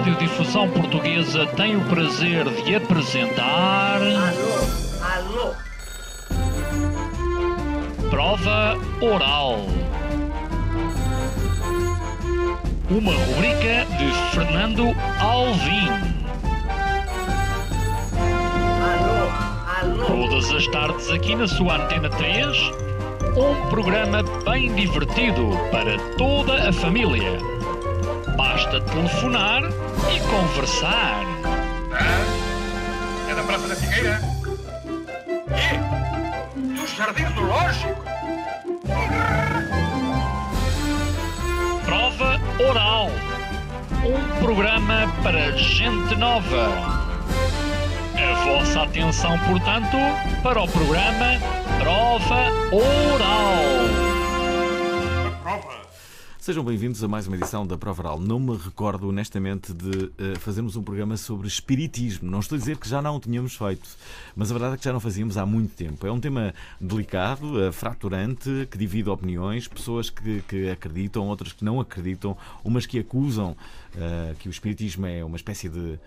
Radiodifusão Portuguesa tem o prazer de apresentar... Alô? Prova Oral. Uma rubrica de Fernando Alvim. Alô? Todas as tardes aqui na sua Antena 3, um programa bem divertido para toda a família. Basta telefonar e conversar. É da Praça da Figueira? E? Dos Jardins do Lógico? Prova Oral. Um programa para gente nova. A vossa atenção, portanto, para o programa Prova Oral. Sejam bem-vindos a mais uma edição da Prova Oral. Não me recordo honestamente de fazermos um programa sobre espiritismo. Não estou a dizer que já não o tínhamos feito, mas a verdade é que já não fazíamos há muito tempo. É um tema delicado, fraturante, que divide opiniões, pessoas que acreditam, outras que não acreditam, umas que acusam que o espiritismo é uma espécie de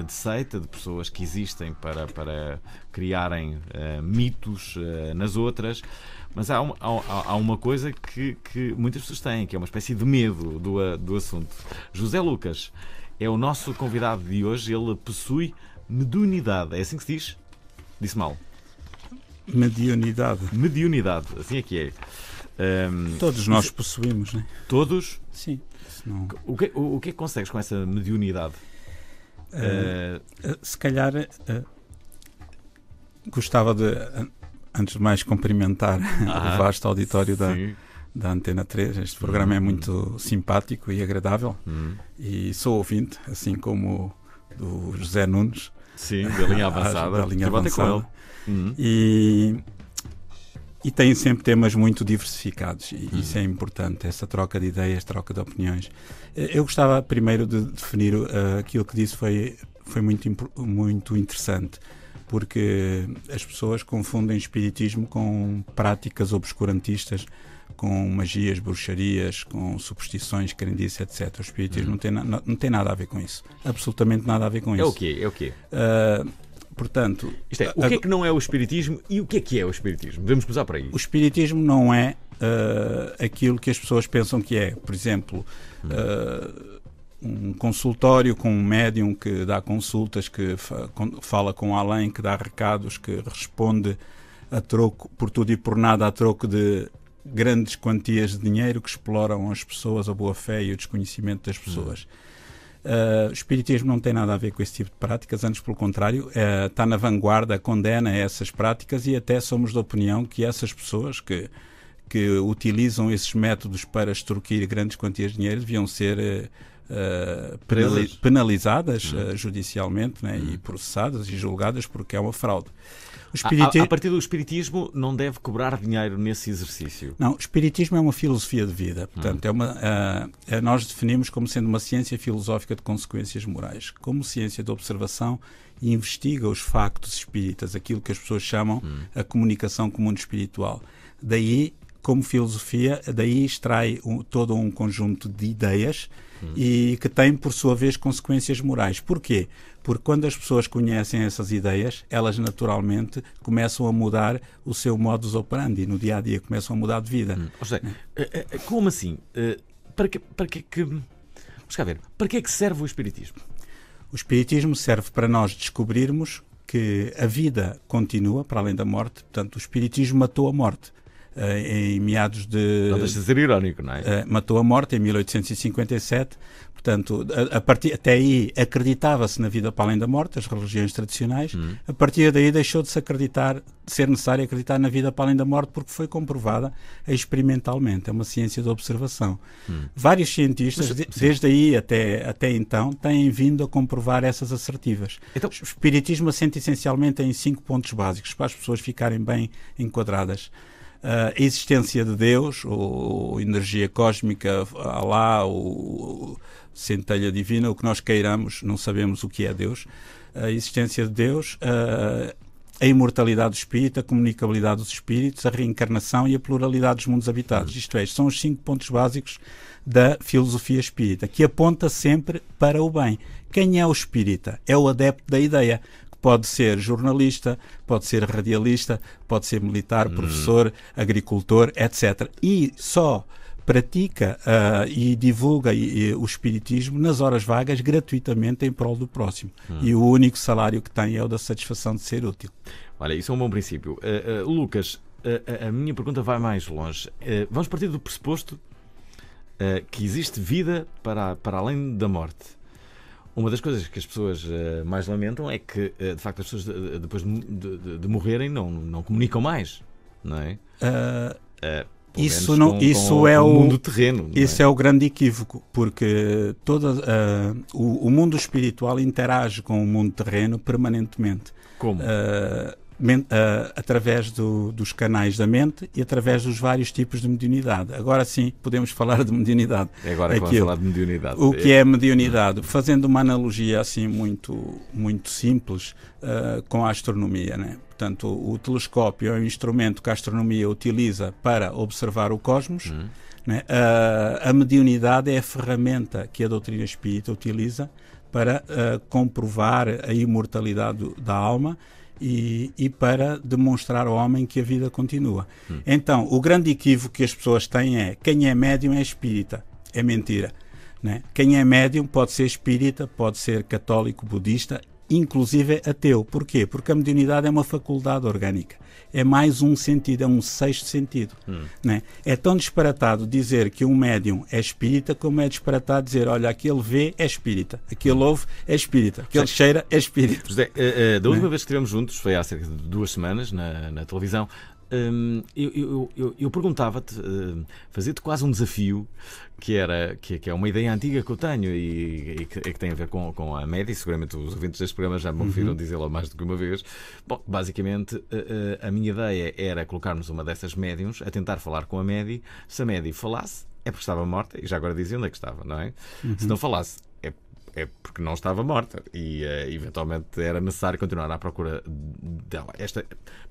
seita, de pessoas que existem para criarem mitos nas outras. Mas há uma coisa que muitas pessoas têm, que é uma espécie de medo do assunto. José Lucas é o nosso convidado de hoje. Ele possui mediunidade. É assim que se diz? Disse mal. Mediunidade. Mediunidade, assim é que é. Todos nós possuímos, não é? Todos? Sim. Não... O que é que consegues com essa mediunidade? Se calhar gostava de... Antes de mais, cumprimentar o vasto auditório da Antena 3. Este programa é muito simpático e agradável. E sou ouvinte, assim como do José Nunes. Sim, da linha avançada. Da linha avançada. E tem sempre temas muito diversificados. E isso é importante, essa troca de ideias, troca de opiniões. Eu gostava primeiro de definir aquilo que disse foi muito interessante. Porque as pessoas confundem espiritismo com práticas obscurantistas, com magias, bruxarias, com superstições, crendices, etc. O espiritismo não tem nada a ver com isso. Absolutamente nada a ver com isso. É o quê? Portanto... Isto é, o que é que não é o espiritismo e o que é o espiritismo? Devemos começar por aí. O espiritismo não é aquilo que as pessoas pensam que é. Por exemplo... um consultório com um médium que dá consultas, que fala com além, que dá recados, que responde a troco, por tudo e por nada, a troco de grandes quantias de dinheiro, que exploram as pessoas, a boa-fé e o desconhecimento das pessoas. O espiritismo não tem nada a ver com esse tipo de práticas, antes pelo contrário, está na vanguarda, condena essas práticas e até somos da opinião que essas pessoas que utilizam esses métodos para extorquir grandes quantias de dinheiro deviam ser... penalizadas judicialmente, né, e processadas e julgadas porque é uma fraude. A partir do espiritismo não deve cobrar dinheiro nesse exercício? Não, o espiritismo é uma filosofia de vida. Portanto, nós definimos como sendo uma ciência filosófica de consequências morais. Como ciência de observação, investiga os factos espíritas, aquilo que as pessoas chamam a comunicação com o mundo espiritual. Daí, como filosofia, daí extrai todo um conjunto de ideias e que tem, por sua vez, consequências morais. Porquê? Porque quando as pessoas conhecem essas ideias, elas naturalmente começam a mudar o seu modus operandi no dia-a-dia, começam a mudar de vida. Como assim? Para que vamos cá ver. Para que é que serve o espiritismo? O espiritismo serve para nós descobrirmos que a vida continua para além da morte. Portanto, o espiritismo matou a morte. Em meados de... Não deixa de ser irónico, não é? Matou a morte em 1857. Portanto, até aí acreditava-se na vida para além da morte, as religiões tradicionais. A partir daí deixou de ser necessário acreditar na vida para além da morte porque foi comprovada experimentalmente. É uma ciência de observação. Vários cientistas, desde aí até então, têm vindo a comprovar essas assertivas. Então, o espiritismo assenta essencialmente em 5 pontos básicos para as pessoas ficarem bem enquadradas. A existência de Deus, ou energia cósmica, Alá, ou centelha divina, o que nós queiramos, não sabemos o que é Deus. A existência de Deus, a imortalidade do espírito, a comunicabilidade dos espíritos, a reencarnação e a pluralidade dos mundos habitados. Isto é, são os 5 pontos básicos da filosofia espírita, que aponta sempre para o bem. Quem é o espírita? É o adepto da ideia. Pode ser jornalista, pode ser radialista, pode ser militar, professor, agricultor, etc. E só pratica e divulga o espiritismo nas horas vagas gratuitamente em prol do próximo. E o único salário que tem é o da satisfação de ser útil. Olha, isso é um bom princípio. Lucas, a minha pergunta vai mais longe. Vamos partir do pressuposto que existe vida para além da morte. Uma das coisas que as pessoas mais lamentam é que, de facto, as pessoas depois de morrerem não comunicam mais, não é? Isso é o mundo terreno. Isso é o grande equívoco, porque o mundo espiritual interage com o mundo terreno permanentemente. Como? Através dos canais da mente e através dos vários tipos de mediunidade. Agora sim, podemos falar de mediunidade. É agora que vamos falar de mediunidade. O que é mediunidade? Fazendo uma analogia assim muito, muito simples com a astronomia, né? Portanto, o telescópio é um instrumento que a astronomia utiliza para observar o cosmos. Né? A mediunidade é a ferramenta que a doutrina espírita utiliza para comprovar a imortalidade da alma e para demonstrar ao homem que a vida continua. Então, o grande equívoco que as pessoas têm é: quem é médium é espírita. É mentira, né? Quem é médium pode ser espírita, pode ser católico, budista, inclusive ateu. Porquê? Porque a mediunidade é uma faculdade orgânica. É mais um sentido, é um 6º sentido. Né? É tão disparatado dizer que um médium é espírita como é disparatado dizer: olha, aquele vê é espírita, aquele ouve é espírita, aquele cheira é espírita. José, da última vez que estivemos juntos, foi há cerca de 2 semanas, na televisão, eu perguntava-te, fazia-te quase um desafio, que é uma ideia antiga que eu tenho e que tem a ver com a média, e seguramente os ouvintes deste programa já me ouviram dizê-lo mais do que uma vez. Bom, basicamente, a minha ideia era colocarmos uma dessas médiums a tentar falar com a média. Se a média falasse, é porque estava morta, e já agora dizia onde é que estava, não é? Se não falasse, é porque não estava morta e eventualmente era necessário continuar à procura dela.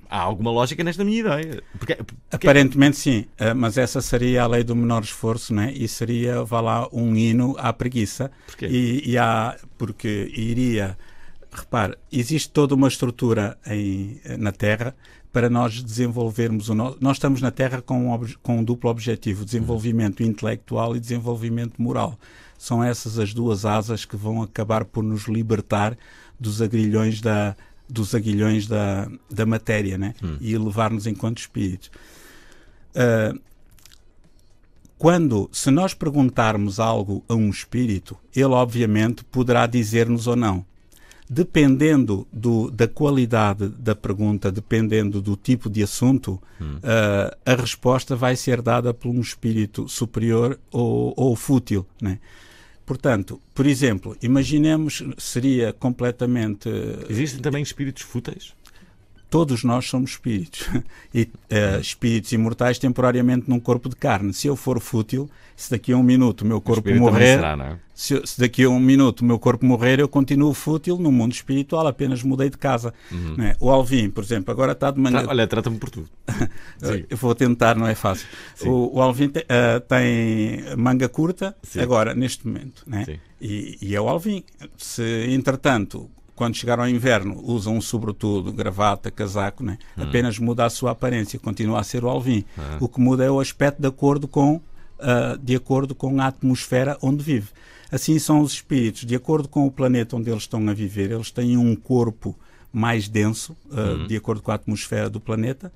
Há alguma lógica nesta minha ideia? Porque aparentemente sim, mas essa seria a lei do menor esforço, né? E seria, vá lá, um hino à preguiça. Porquê? Porque iria... Repare, existe toda uma estrutura na Terra para nós desenvolvermos Nós estamos na Terra com um duplo objetivo: desenvolvimento intelectual e desenvolvimento moral. São essas as 2 asas que vão acabar por nos libertar dos aguilhões da matéria, né? E elevar-nos enquanto espíritos. Se nós perguntarmos algo a um espírito, ele obviamente poderá dizer-nos ou não. Dependendo da qualidade da pergunta, dependendo do tipo de assunto, a resposta vai ser dada por um espírito superior ou fútil, né? Portanto, por exemplo, imaginemos, seria completamente... Existem também espíritos fúteis? Todos nós somos espíritos. E espíritos imortais temporariamente num corpo de carne. Se eu for fútil, se daqui a 1 minuto o meu corpo morrer... Será, não é? Se daqui a 1 minuto o meu corpo morrer, eu continuo fútil no mundo espiritual, apenas mudei de casa. Não é? O Alvin, por exemplo, agora está de manga... Olha, trata-me por tudo. Eu vou tentar, não é fácil. O Alvin tem manga curta, agora, neste momento. Né? E é o Alvin. Se, entretanto, quando chegar ao inverno, usa um sobretudo, gravata, casaco, né? Apenas muda a sua aparência, continua a ser o Alvin. O que muda é o aspecto de acordo com a atmosfera onde vive. Assim são os espíritos, de acordo com o planeta onde eles estão a viver, eles têm um corpo mais denso, de acordo com a atmosfera do planeta,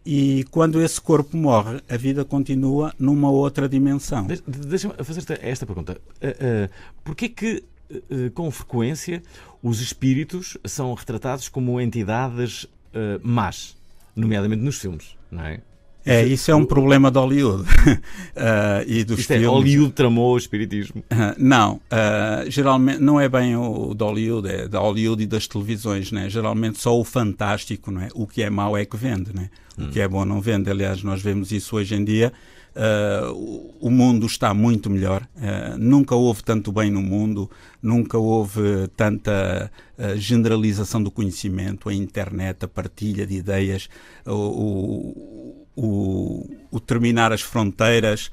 e quando esse corpo morre, a vida continua numa outra dimensão. Deixa-me fazer esta pergunta. Porquê que, com frequência, os espíritos são retratados como entidades más, nomeadamente nos filmes, não é? Isso é um problema de Hollywood e dos filmes. Hollywood tramou o espiritismo? Não, geralmente não é bem o de Hollywood, é da Hollywood e das televisões, né? Geralmente só o fantástico, não é? O que é mau é que vende, né? O que é bom não vende. Aliás, nós vemos isso hoje em dia o mundo está muito melhor. Nunca houve tanto bem no mundo, nunca houve tanta generalização do conhecimento, a internet, a partilha de ideias, o terminar as fronteiras,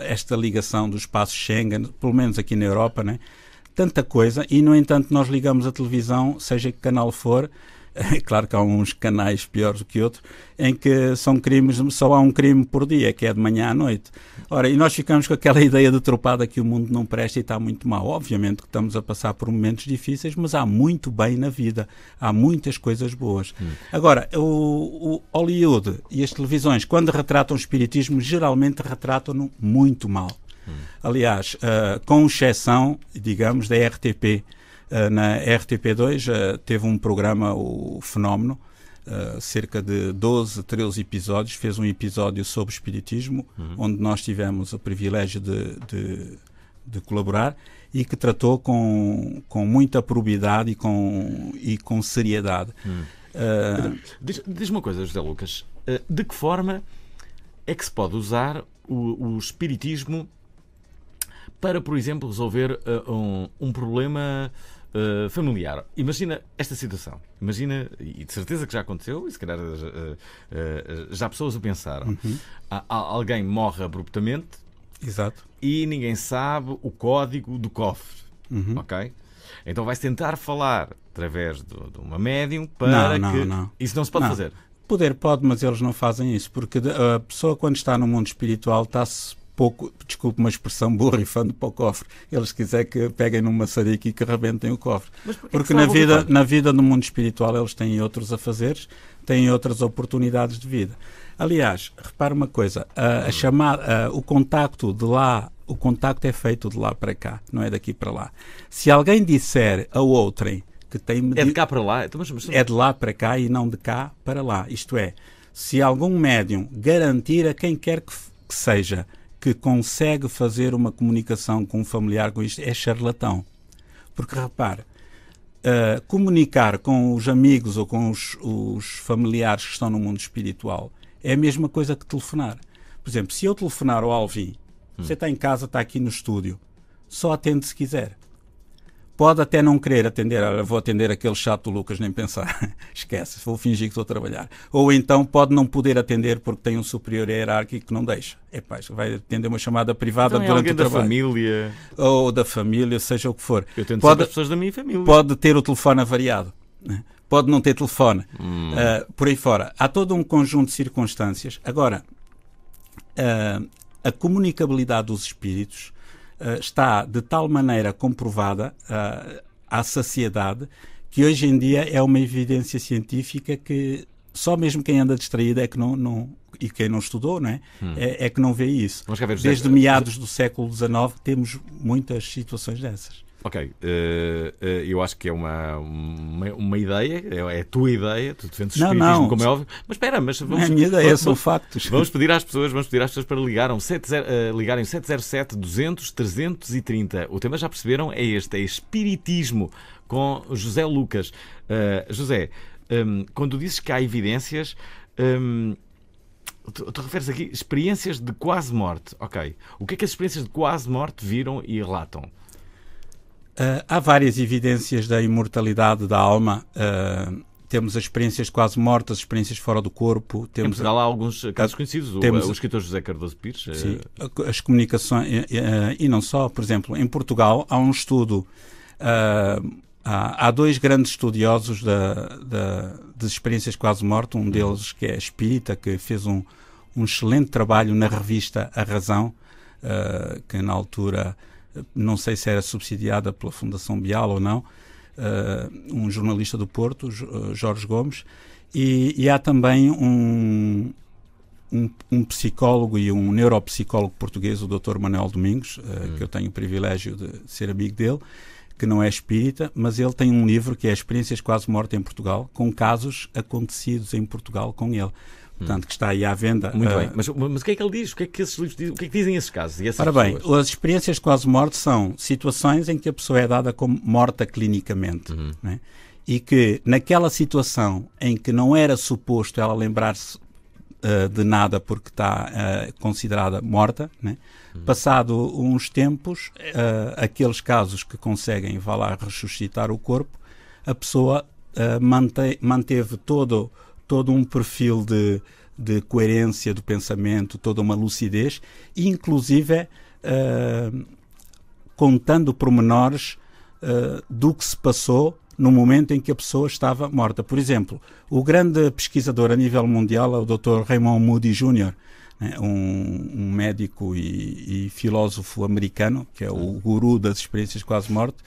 esta ligação do espaço Schengen, pelo menos aqui na Europa, né? Tanta coisa, e no entanto nós ligamos a televisão, seja que canal for. É claro que há uns canais piores do que outros, em que são crimes, só há um crime por dia, que é de manhã à noite. Ora, e nós ficamos com aquela ideia deturpada que o mundo não presta e está muito mal. Obviamente que estamos a passar por momentos difíceis, mas há muito bem na vida. Há muitas coisas boas. Agora, o Hollywood e as televisões, quando retratam o espiritismo, geralmente retratam-no muito mal. Aliás, com exceção, digamos, da RTP. Na RTP2 teve um programa, o Fenómeno, cerca de 12, 13 episódios, fez um episódio sobre espiritismo, onde nós tivemos o privilégio de colaborar, e que tratou com muita probidade e com seriedade. Diz uma coisa, José Lucas, de que forma é que se pode usar o espiritismo para, por exemplo, resolver um problema familiar? Imagina esta situação. Imagina, e de certeza que já aconteceu, e se calhar já pessoas o pensaram. Alguém morre abruptamente. Exato. E ninguém sabe o código do cofre. Ok? Então vai-se tentar falar através de uma médium para Não. Isso não se pode fazer. Poder pode, mas eles não fazem isso, porque a pessoa, quando está no mundo espiritual, está-se pouco, desculpe uma expressão, borrifando para o cofre. Eles quiserem que peguem num maçarico e que rebentem o cofre. Porque na vida no mundo espiritual eles têm outros afazeres, têm outras oportunidades de vida. Aliás, repara uma coisa, o contacto de lá, o contacto é feito de lá para cá, não é daqui para lá. Se alguém disser a outrem que tem... É de cá para lá? É de lá para cá e não de cá para lá. Isto é, se algum médium garantir a quem quer que seja que consegue fazer uma comunicação com um familiar com isto, é charlatão. Porque, repare, comunicar com os amigos ou com os familiares que estão no mundo espiritual é a mesma coisa que telefonar. Por exemplo, se eu telefonar ao Alvin, você está em casa, está aqui no estúdio, só atende se quiser. Pode até não querer atender, vou atender aquele chato do Lucas, nem pensar. Esquece, vou fingir que estou a trabalhar. Ou então pode não poder atender porque tem um superior hierárquico que não deixa. Vai atender uma chamada privada então durante o trabalho. Da família. Ou da família, seja o que for. Eu tento sempre as pessoas da minha família. Pode ter o telefone avariado, né? Pode não ter telefone. Por aí fora. Há todo um conjunto de circunstâncias. Agora, a comunicabilidade dos espíritos está de tal maneira comprovada à saciedade que hoje em dia é uma evidência científica que só mesmo quem anda distraído é que não e quem não estudou, não é? É que não vê isso. Desde meados do século XIX temos muitas situações dessas. Ok, eu acho que é uma ideia, é a tua ideia, tu defendes o espiritismo, como é óbvio, mas espera, vamos, não é a minha ideia, são factos. Vamos pedir às pessoas para ligarem 707-200-330. O tema, já perceberam, é este, é espiritismo, com José Lucas. José, quando dizes que há evidências, tu referes aqui experiências de quase morte, ok. O que é que as experiências de quase morte viram e relatam? Há várias evidências da imortalidade da alma. Temos as experiências quase mortas, experiências fora do corpo. Temos lá alguns casos conhecidos. O escritor José Cardoso Pires. Sim, as comunicações, e não só. Por exemplo, em Portugal há um estudo. Há dois grandes estudiosos das experiências quase mortas. Um deles que é espírita, que fez um excelente trabalho na revista A Razão, que na altura... não sei se era subsidiada pela Fundação Bial ou não, um jornalista do Porto, Jorge Gomes, e há também um psicólogo e um neuropsicólogo português, o Dr. Manuel Domingos, que eu tenho o privilégio de ser amigo dele, que não é espírita, mas ele tem um livro que é Experiências Quase Morte em Portugal, com casos acontecidos em Portugal com ele. Portanto, que está aí à venda. Muito bem. Mas o que é que ele diz? O que é que esses livros dizem? O que é que dizem esses casos? E ora bem, as experiências quase morte são situações em que a pessoa é dada como morta clinicamente. Né? E que naquela situação em que não era suposto ela lembrar-se de nada porque está considerada morta, né? Passado uns tempos, aqueles casos que conseguem, vá lá, ressuscitar o corpo, a pessoa manteve todo um perfil de coerência do pensamento, toda uma lucidez, e inclusive contando pormenores do que se passou no momento em que a pessoa estava morta. Por exemplo, o grande pesquisador a nível mundial é o Dr. Raymond Moody Jr., né, um médico e filósofo americano, que é o guru das experiências quase-morte.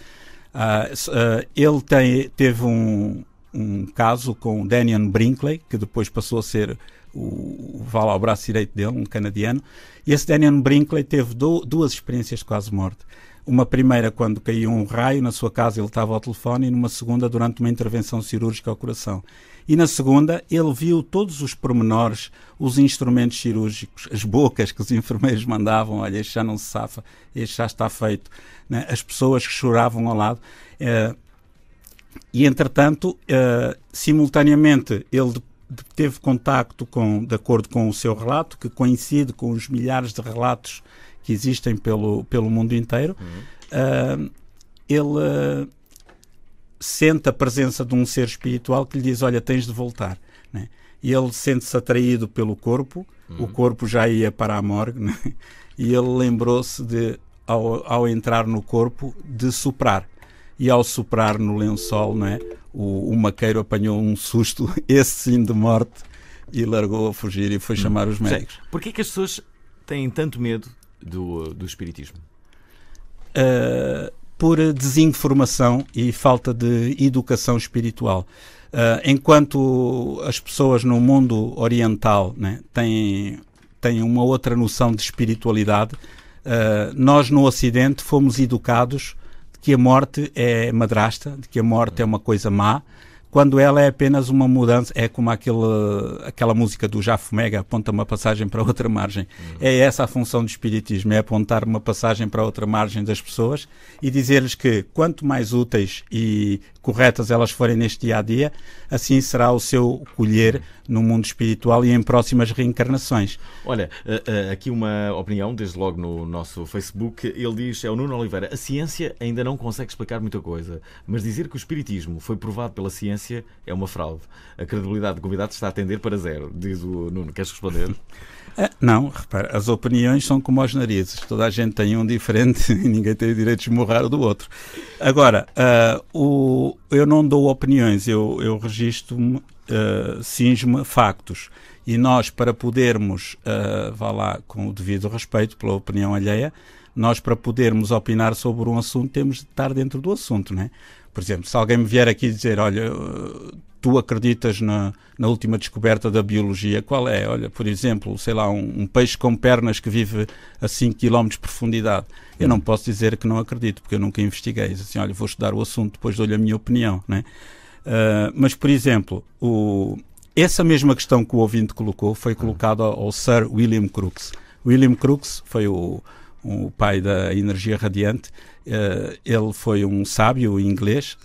Ele teve um caso com Daniel Brinkley, que depois passou a ser o braço direito dele, um canadiano, e esse Daniel Brinkley teve duas experiências de quase-morte. Uma primeira quando caiu um raio na sua casa, ele estava ao telefone, e numa segunda durante uma intervenção cirúrgica ao coração. E na segunda ele viu todos os pormenores, os instrumentos cirúrgicos, as bocas que os enfermeiros mandavam, olha, este já não se safa, este já está feito, né? As pessoas que choravam ao lado. E entretanto, simultaneamente, ele teve contacto de acordo com o seu relato, que coincide com os milhares de relatos que existem pelo mundo inteiro. Ele sente a presença de um ser espiritual que lhe diz, olha, tens de voltar, né? E ele sente-se atraído pelo corpo, o corpo já ia para a morgue, né? E ele lembrou-se ao entrar no corpo, de soprar. E ao soprar no lençol, né, o maqueiro apanhou um susto, esse sim de morte, e largou a fugir e foi chamar os médicos. Porquê que as pessoas têm tanto medo do espiritismo? Por desinformação e falta de educação espiritual. Enquanto as pessoas no mundo oriental, né, têm uma outra noção de espiritualidade, nós no Ocidente fomos educados de que a morte é madrasta, de que a morte é uma coisa má, quando ela é apenas uma mudança, é como aquela música do Jafo Mega, aponta uma passagem para outra margem. É essa a função do espiritismo, é apontar uma passagem para outra margem das pessoas e dizer-lhes que quanto mais úteis e corretas elas forem neste dia-a-dia, assim será o seu colher no mundo espiritual e em próximas reencarnações. Olha, aqui uma opinião, desde logo no nosso Facebook, ele diz, é o Nuno Oliveira, a ciência ainda não consegue explicar muita coisa, mas dizer que o espiritismo foi provado pela ciência é uma fraude. A credibilidade do convidado está a tender para zero, diz o Nuno. Queres responder? Não, repara, as opiniões são como os narizes. Toda a gente tem um diferente e ninguém tem o direito de esmurrar o do outro. Agora, eu não dou opiniões, eu registro-me, cinjo-me factos. E nós, para podermos, vá lá, com o devido respeito pela opinião alheia, nós, para podermos opinar sobre um assunto, temos de estar dentro do assunto, não é? Por exemplo, se alguém me vier aqui dizer, olha, tu acreditas na última descoberta da biologia, qual é? Olha, por exemplo, sei lá, um peixe com pernas que vive a 5 km de profundidade. Eu não posso dizer que não acredito, porque eu nunca investiguei. Assim, olha, vou estudar o assunto, depois dou-lhe a minha opinião, né? Mas, por exemplo, essa mesma questão que o ouvinte colocou foi colocada ao Sir William Crookes. William Crookes foi o pai da energia radiante. Ele foi um sábio inglês,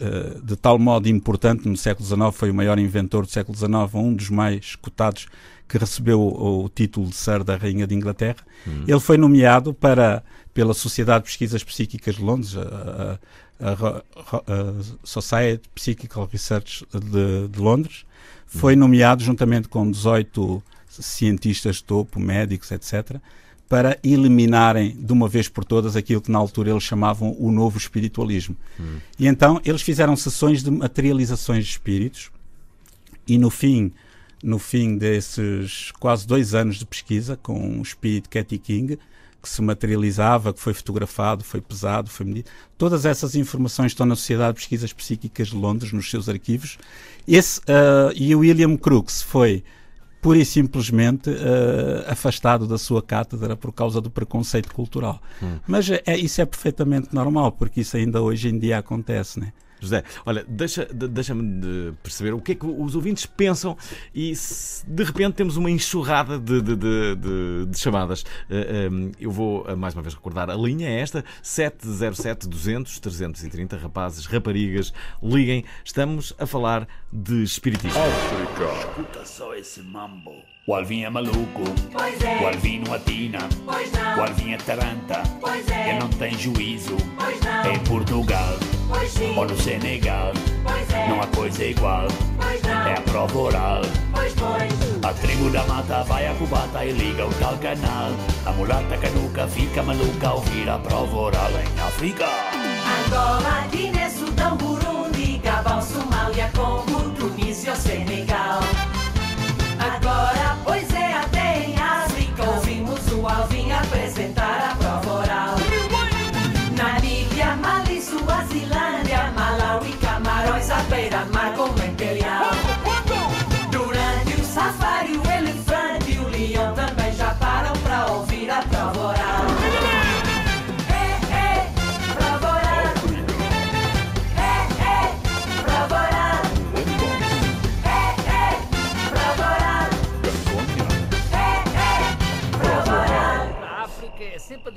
de tal modo importante no século XIX, foi o maior inventor do século XIX, um dos mais cotados, que recebeu o título de Sir da Rainha de Inglaterra. Ele foi nomeado pela Sociedade de Pesquisas Psíquicas de Londres, a Society Psychical Research de Londres. Foi nomeado juntamente com 18 cientistas de topo, médicos, etc., para eliminarem de uma vez por todas aquilo que na altura eles chamavam o novo espiritualismo. E então eles fizeram sessões de materializações de espíritos e no fim desses quase 2 anos de pesquisa com o espírito Katy King, que se materializava, que foi fotografado, foi pesado, foi medido, todas essas informações estão na Sociedade de Pesquisas Psíquicas de Londres, nos seus arquivos. E o William Crookes foi pura e simplesmente afastado da sua cátedra por causa do preconceito cultural. Mas isso é perfeitamente normal, porque isso ainda hoje em dia acontece, né? José, olha, deixa-me perceber o que é que os ouvintes pensam e se de repente temos uma enxurrada de chamadas. Eu vou mais uma vez recordar, a linha é esta, 707-200-330, rapazes, raparigas, liguem, estamos a falar de espiritismo. Escuta só esse mambo. O Alvin é maluco, Pois é. o Alvin não atina, Pois não. o Alvin é taranta, Pois é. ele não tem juízo. Pois não. Em Portugal Pois sim. ou no Senegal, Pois é. não há coisa igual, Pois não. é a prova oral. Pois. A tribo da mata vai a cubata e liga o tal canal. A mulata canuca fica maluca ao ouvir a prova oral em África. Angola, Guiné, Sudão, Burundi, Gabão, Somália, Congo, Tunísia, Senegal. Agora, pois é, até em África ouvimos o Alvin apresentar a prova oral. Namíbia, Mali, Suazilândia, Malawi, Camarões, à beira-mar como imperial. Durante o safari, o elefante e o leão também já param para ouvir a prova oral. Prova oral. Prova oral. Prova oral. Prova oral. A África é sempre a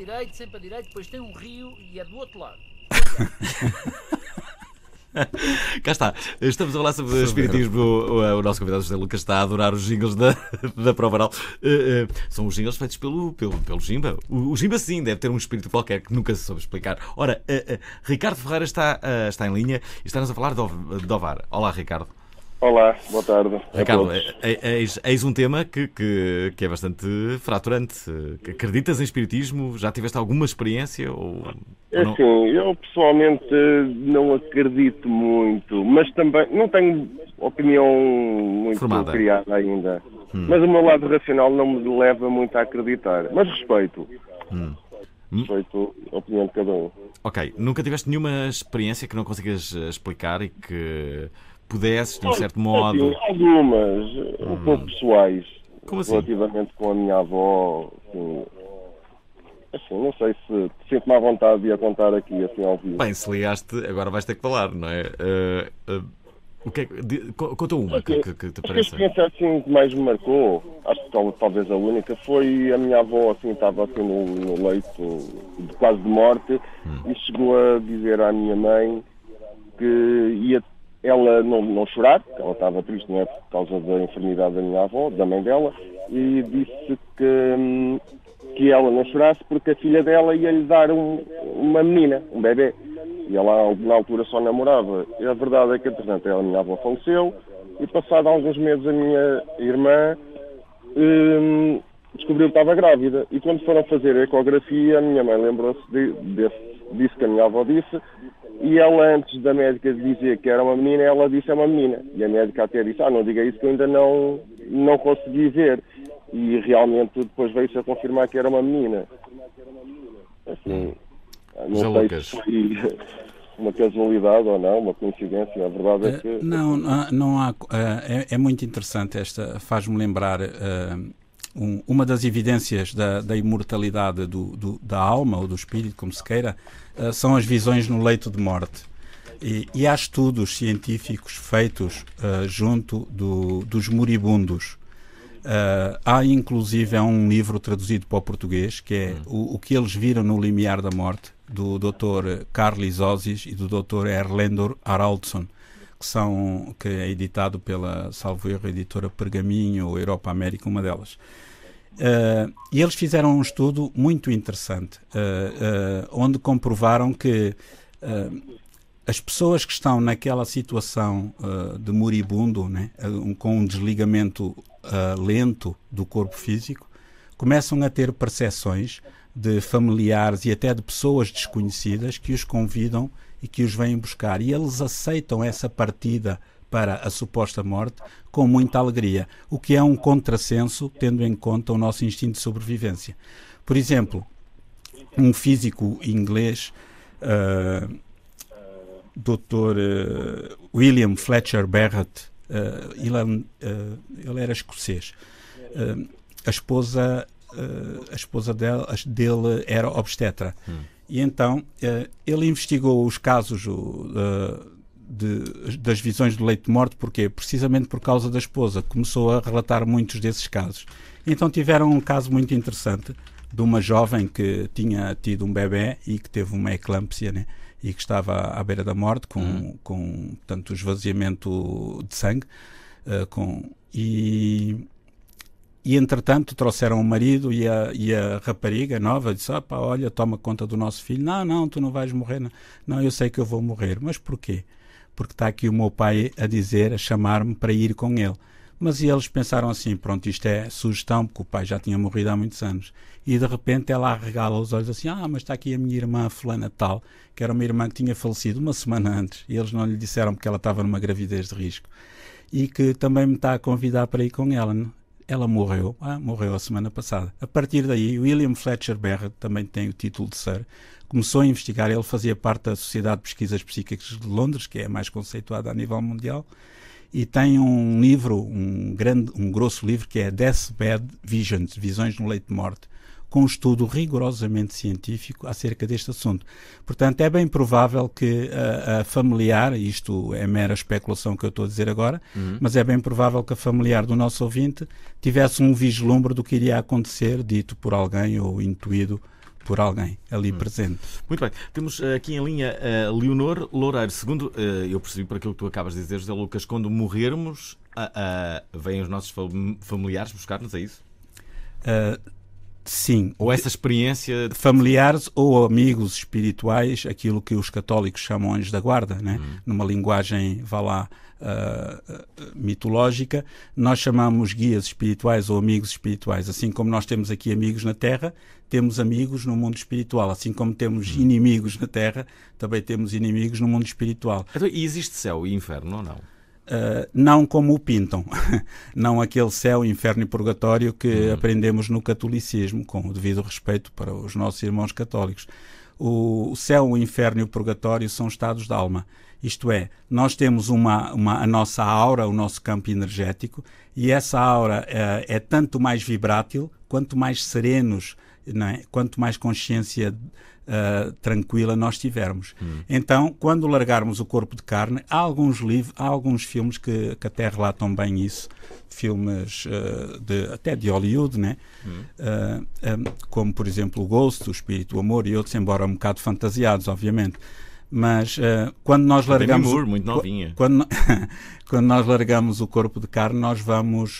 direita, depois tem um rio e é do outro lado. Cá está, estamos a falar sobre espiritismo. O nosso convidado José Lucas está a adorar os jingles da prova oral. São os jingles feitos pelo Jimba. O Jimba, sim, deve ter um espírito qualquer que nunca se soube explicar. Ora, Ricardo Ferreira está em linha e está-nos a falar de Ovar. Olá, Ricardo. Olá, boa tarde. Ricardo, eis um tema que é bastante fraturante. Acreditas em espiritismo? Já tiveste alguma experiência? Ou não? Assim, eu pessoalmente não acredito muito, mas também não tenho opinião muito formada, criada ainda. Mas o meu lado racional não me leva muito a acreditar. Mas respeito. Respeito a opinião de cada um. Ok, nunca tiveste nenhuma experiência que não consigas explicar e que pudesses, de um certo modo... Assim, algumas, um pouco pessoais. Como assim? Relativamente com a minha avó, assim, não sei se sinto-me à vontade de a contar aqui, assim, ao vivo. Bem, se ligaste, agora vais ter que falar, não é? O que é conta uma que te Acho que a pareça. experiência assim que mais me marcou, acho que talvez a única, foi a minha avó, assim, estava assim no leito quase de morte e chegou a dizer à minha mãe que ia ela não chorar, porque ela estava triste, não é, por causa da enfermidade da minha avó, da mãe dela, e disse que ela não chorasse porque a filha dela ia lhe dar uma menina, um bebê. E ela na altura só namorava. E a verdade é que, entretanto, a minha avó faleceu e passado alguns meses a minha irmã descobriu que estava grávida. E quando foram fazer a ecografia, a minha mãe lembrou-se disso que a minha avó disse. E ela, antes da médica dizer que era uma menina, ela disse é uma menina. E a médica até disse, não diga isso que eu ainda não consegui ver. E realmente depois veio-se a confirmar que era uma menina. Assim, não sei Lucas. se foi uma casualidade ou não, uma coincidência. A verdade é que... Não há. É muito interessante esta. Faz-me lembrar uma das evidências da imortalidade da alma ou do espírito, como se queira, são as visões no leito de morte. E há estudos científicos feitos junto dos moribundos. Há inclusive um livro traduzido para o português que é o que eles viram no limiar da morte, do Dr. Carlos Ozis e do Dr. Erlendor Haraldsson, que é editado pela, salvo erro, editora Pergaminho ou Europa América, uma delas. E eles fizeram um estudo muito interessante, onde comprovaram que as pessoas que estão naquela situação de moribundo, né, com um desligamento lento do corpo físico, começam a ter percepções de familiares e até de pessoas desconhecidas que os convidam e que os vêm buscar. E eles aceitam essa partida para a suposta morte com muita alegria, o que é um contrassenso, tendo em conta o nosso instinto de sobrevivência. Por exemplo, um físico inglês, Dr. William Fletcher Barrett, ele era escocês. A esposa dele era obstetra. E então ele investigou os casos das visões do leito de morte. Porquê? Precisamente por causa da esposa. Começou a relatar muitos desses casos. Então tiveram um caso muito interessante de uma jovem que tinha tido um bebê e que teve uma eclâmpsia, né? E que estava à beira da morte com portanto, esvaziamento de sangue. E entretanto trouxeram o marido e a rapariga nova disse, olha, toma conta do nosso filho. Não, tu não vais morrer. Não, eu sei que eu vou morrer. Mas porquê? Porque está aqui o meu pai a chamar-me para ir com ele. Mas eles pensaram assim, pronto, isto é sugestão, porque o pai já tinha morrido há muitos anos. E de repente ela arregala os olhos assim, mas está aqui a minha irmã fulana tal, que era uma irmã que tinha falecido uma semana antes, e eles não lhe disseram porque ela estava numa gravidez de risco. E que também me está a convidar para ir com ela. Ela morreu a semana passada. A partir daí, William Fletcher Barrett, também tem o título de Sir, começou a investigar. Ele fazia parte da Sociedade de Pesquisas Psíquicas de Londres, que é a mais conceituada a nível mundial, e tem um livro, um grosso livro, que é Deathbed Visions, Visões no Leito de Morte, com um estudo rigorosamente científico acerca deste assunto. Portanto, é bem provável que a familiar, isto é mera especulação que eu estou a dizer agora, mas é bem provável que a familiar do nosso ouvinte tivesse um vislumbre do que iria acontecer, dito por alguém ou intuído por alguém ali presente. Muito bem. Temos aqui em linha Leonor Loureiro. Segundo eu percebi por aquilo que tu acabas de dizer, José Lucas, quando morrermos, vêm os nossos familiares buscar-nos, é isso? Sim. Ou essa experiência... Familiares ou amigos espirituais, aquilo que os católicos chamam anjos da guarda, né? Numa linguagem, mitológica, nós chamamos guias espirituais ou amigos espirituais. Assim como nós temos aqui amigos na Terra, temos amigos no mundo espiritual. Assim como temos inimigos na Terra, também temos inimigos no mundo espiritual. Então, e existe céu e inferno ou não? Não como o pintam, não aquele céu, inferno e purgatório que aprendemos no catolicismo, com o devido respeito para os nossos irmãos católicos. O céu, o inferno e o purgatório são estados de alma. Isto é, nós temos a nossa aura, o nosso campo energético, e essa aura é tanto mais vibrátil, quanto mais serenos, não é? Quanto mais consciência tranquila nós tivermos. Então, quando largarmos o corpo de carne, há alguns filmes que até relatam bem isso, filmes até de Hollywood, né? Como por exemplo o Ghost, o Espírito do Amor e outros, embora um bocado fantasiados, obviamente. Mas quando nós largamos muito novinha. Quando nós largamos o corpo de carne, nós vamos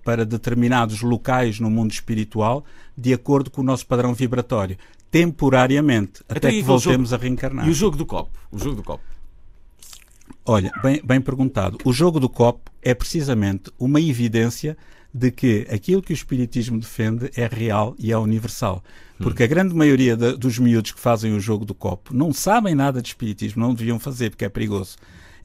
para determinados locais no mundo espiritual, de acordo com o nosso padrão vibratório, temporariamente, até que voltemos a reencarnar. E o jogo do copo? O jogo do copo? Olha, bem perguntado. O jogo do copo é precisamente uma evidência de que aquilo que o Espiritismo defende é real e é universal. Porque a grande maioria dos miúdos que fazem o jogo do copo não sabem nada de Espiritismo, não deviam fazer porque é perigoso.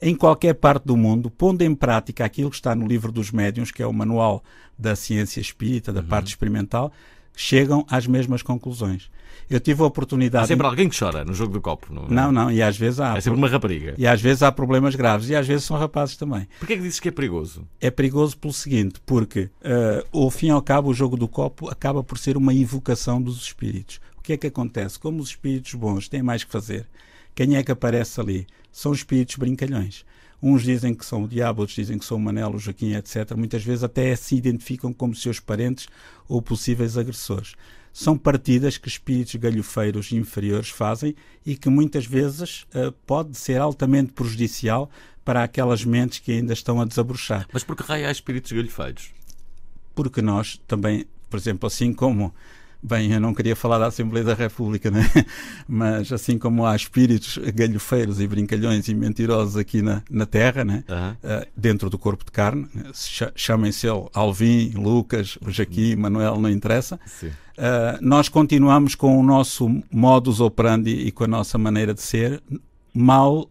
Em qualquer parte do mundo, pondo em prática aquilo que está no livro dos médiuns, que é o manual da ciência espírita, da parte experimental, chegam às mesmas conclusões. Eu tive a oportunidade... Há sempre alguém que chora no jogo do copo. Não, e às vezes há... É sempre uma rapariga. E às vezes há problemas graves, e às vezes são rapazes também. Porquê é que dizes que é perigoso? É perigoso pelo seguinte, porque, ao fim e ao cabo, o jogo do copo acaba por ser uma evocação dos espíritos. O que é que acontece? Como os espíritos bons têm mais que fazer, quem é que aparece ali? São espíritos brincalhões. Uns dizem que são o diabo, outros dizem que são o Manel, o Joaquim, etc. Muitas vezes até se identificam como seus parentes ou possíveis agressores. São partidas que espíritos galhofeiros inferiores fazem e que muitas vezes pode ser altamente prejudicial para aquelas mentes que ainda estão a desabrochar. Mas por que raio há espíritos galhofeiros? Porque nós também, por exemplo, assim como... Bem, eu não queria falar da Assembleia da República, né? Mas assim como há espíritos galhofeiros e brincalhões e mentirosos aqui na Terra, né? Dentro do corpo de carne, chamem-se Alvin, Lucas, Joaquim, Manuel, não interessa. Nós continuamos com o nosso modus operandi e com a nossa maneira de ser, mal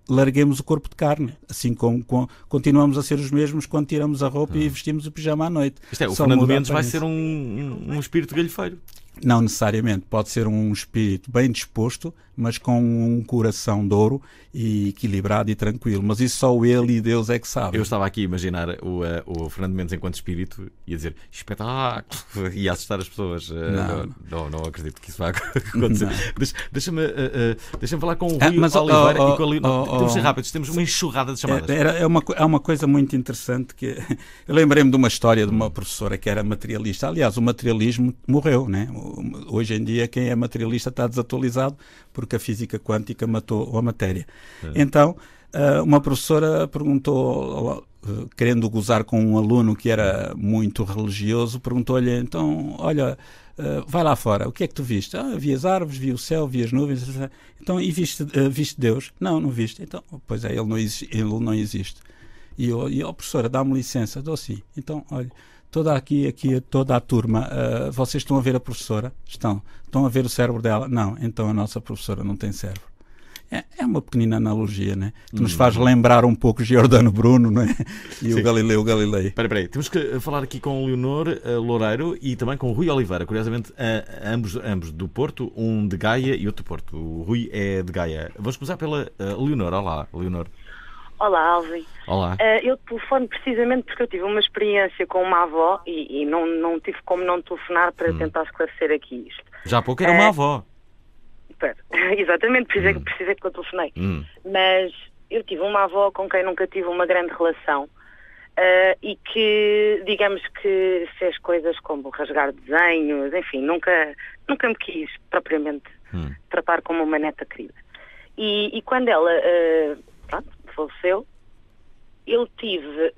larguemos o corpo de carne, assim como continuamos a ser os mesmos quando tiramos a roupa e vestimos o pijama à noite. O Fernando Mendes vai ser um espírito galhofeiro. Não necessariamente. Pode ser um espírito bem disposto, mas com um coração de ouro e equilibrado e tranquilo. Mas isso só ele e Deus é que sabem. Eu estava aqui a imaginar o Fernando Mendes enquanto espírito ia dizer espetáculo e assustar as pessoas. Não acredito que isso vá acontecer. Deixa-me falar com o Rui Oliveira e com a Leonor. Temos de ser rápidos, temos uma enxurrada de chamadas. É uma coisa muito interessante que eu lembrei-me de uma história de uma professora que era materialista. Aliás, o materialismo morreu, né? Hoje em dia quem é materialista está desatualizado porque a física quântica matou a matéria. Então, uma professora perguntou, querendo gozar com um aluno que era muito religioso, perguntou-lhe, então, olha, vai lá fora, o que é que tu viste? Vi as árvores, vi o céu, vi as nuvens. Então, e viste Deus? Não viste. Então, pois é, ele não existe. E eu, professora, dá-me licença. Dou sim. Então, olha, toda a turma, vocês estão a ver a professora? Estão a ver o cérebro dela? Não, então a nossa professora não tem cérebro. É uma pequenina analogia, né? Que nos faz lembrar um pouco Giordano Bruno, não é? E o Galileu Galilei. Espera aí, temos que falar aqui com o Leonor Loureiro e também com o Rui Oliveira, curiosamente ambos do Porto, um de Gaia e outro do Porto. O Rui é de Gaia. Vamos começar pela Leonor. Olá, Leonor. Olá, Alvin. Olá. Eu telefono precisamente porque eu tive uma experiência com uma avó e não tive como não telefonar para tentar esclarecer aqui isto. Já há pouco era uma avó. Exatamente, precisei que eu telefonei. Mas eu tive uma avó com quem nunca tive uma grande relação e que, digamos que fez coisas como rasgar desenhos, enfim, nunca me quis propriamente tratar como uma neta querida. E quando ela faleceu, eu tive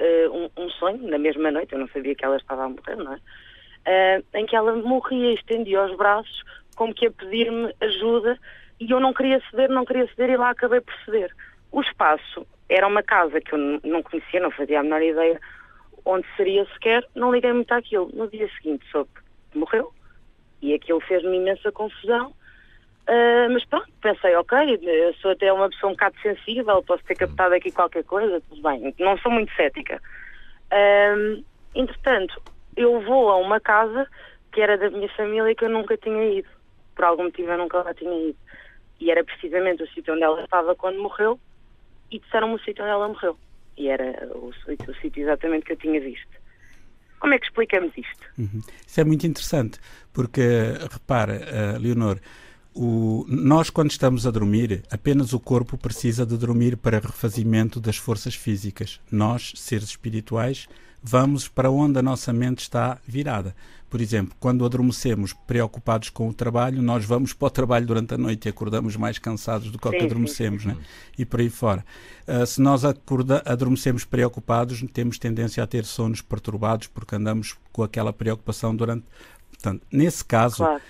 um sonho, na mesma noite, eu não sabia que ela estava a morrer, não é? Em que ela morria e estendia os braços como que a pedir-me ajuda e eu não queria ceder e lá acabei por ceder. O espaço era uma casa que eu não conhecia, não fazia a menor ideia onde seria sequer, não liguei muito àquilo. No dia seguinte soube que morreu e aquilo fez-me imensa confusão. Mas pronto, pensei, ok, eu sou até uma pessoa um bocado sensível, posso ter captado aqui qualquer coisa, tudo bem, não sou muito cética. Entretanto, eu vou a uma casa que era da minha família que eu nunca tinha ido. Por algum motivo eu nunca lá tinha ido. E era precisamente o sítio onde ela estava quando morreu e disseram-me o sítio onde ela morreu. E era o sítio exatamente que eu tinha visto. Como é que explicamos isto? Isso é muito interessante, porque, repara, Leonor, nós quando estamos a dormir, apenas o corpo precisa de dormir para refazimento das forças físicas. Nós, seres espirituais, vamos para onde a nossa mente está virada. Por exemplo, quando adormecemos preocupados com o trabalho, nós vamos para o trabalho durante a noite e acordamos mais cansados do que adormecemos, né? E por aí fora. Se nós adormecemos preocupados, temos tendência a ter sonos perturbados porque andamos com aquela preocupação durante... Portanto, nesse caso, claro.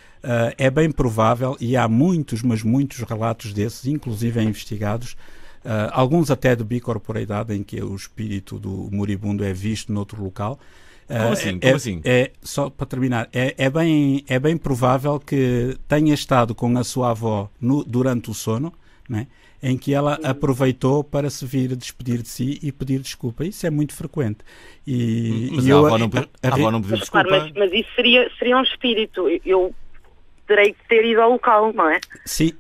É bem provável, e há muitos, mas muitos relatos desses, inclusive investigados, alguns até de bicorporeidade, em que o espírito do moribundo é visto noutro local. Como assim? Só para terminar, é bem provável que tenha estado com a sua avó durante o sono, né, em que ela aproveitou para se vir despedir de si e pedir desculpa. Isso é muito frequente. Mas a avó não pediu desculpa. Mas isso seria um espírito. Eu terei que ter ido ao local, não é? Sim,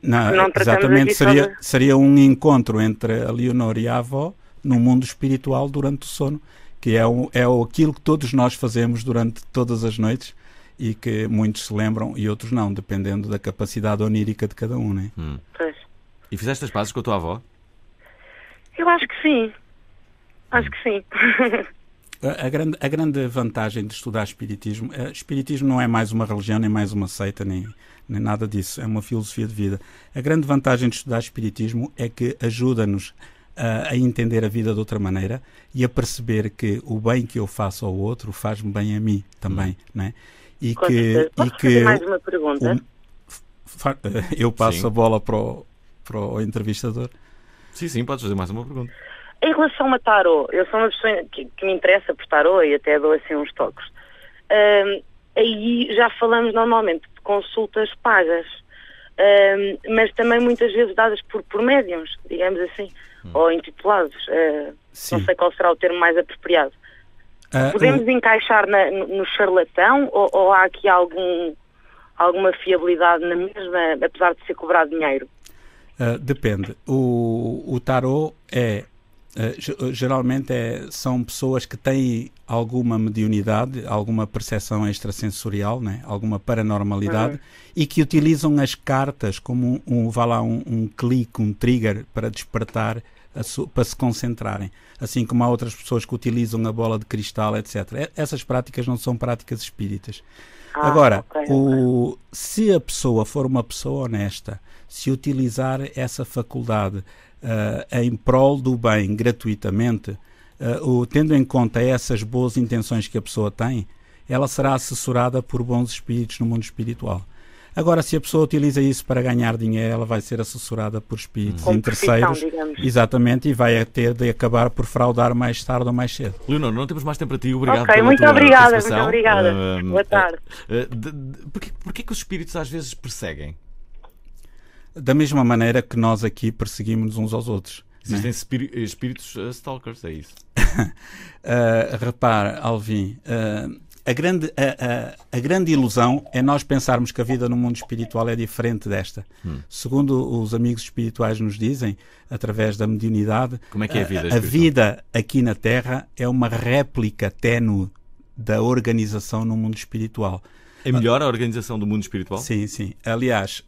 exatamente. Seria um encontro entre a Leonor e a avó no mundo espiritual durante o sono, que é aquilo que todos nós fazemos durante todas as noites e que muitos se lembram e outros não, dependendo da capacidade onírica de cada um, né? Pois. E fizeste as pazes com a tua avó? Eu acho que sim. Acho que sim. A grande vantagem de estudar Espiritismo não é mais uma religião, nem mais uma seita, nem nada disso. É uma filosofia de vida. A grande vantagem de estudar Espiritismo é que ajuda-nos a entender a vida de outra maneira e a perceber que o bem que eu faço ao outro faz-me bem a mim também, né? Posso fazer mais uma pergunta? Eu passo a bola para o entrevistador. Sim, podes fazer mais uma pergunta. Em relação a tarô, eu sou uma pessoa que me interessa por tarô e até dou assim uns toques. Aí já falamos normalmente de consultas pagas, mas também muitas vezes dadas por médiums, digamos assim, ou intitulados. Não sei qual será o termo mais apropriado. Podemos encaixar no charlatão ou há aqui alguma fiabilidade na mesma, apesar de ser cobrado dinheiro? Depende. O tarot geralmente são pessoas que têm alguma mediunidade, alguma percepção extrasensorial, né? Alguma paranormalidade, e que utilizam as cartas como um clique, um trigger para despertar, para se concentrarem. Assim como há outras pessoas que utilizam a bola de cristal, etc. Essas práticas não são práticas espíritas. Agora, se a pessoa for uma pessoa honesta, se utilizar essa faculdade em prol do bem, gratuitamente, tendo em conta essas boas intenções que a pessoa tem, ela será assessorada por bons espíritos no mundo espiritual. Agora, se a pessoa utiliza isso para ganhar dinheiro, ela vai ser assessorada por espíritos em terceiros, exatamente, e vai ter de acabar por fraudar mais tarde ou mais cedo. Leonor, não temos mais tempo para ti. Obrigado pela tua participação. Muito obrigada. Boa tarde. Porquê que os espíritos às vezes perseguem? Da mesma maneira que nós aqui perseguimos uns aos outros. Existem espíritos stalkers, é isso? Repara, Alvin, a grande ilusão é nós pensarmos que a vida no mundo espiritual é diferente desta. Segundo os amigos espirituais nos dizem, através da mediunidade, como é que é a vida espiritual? A vida aqui na Terra é uma réplica ténue da organização no mundo espiritual. É melhor a organização do mundo espiritual? Sim, sim. Aliás,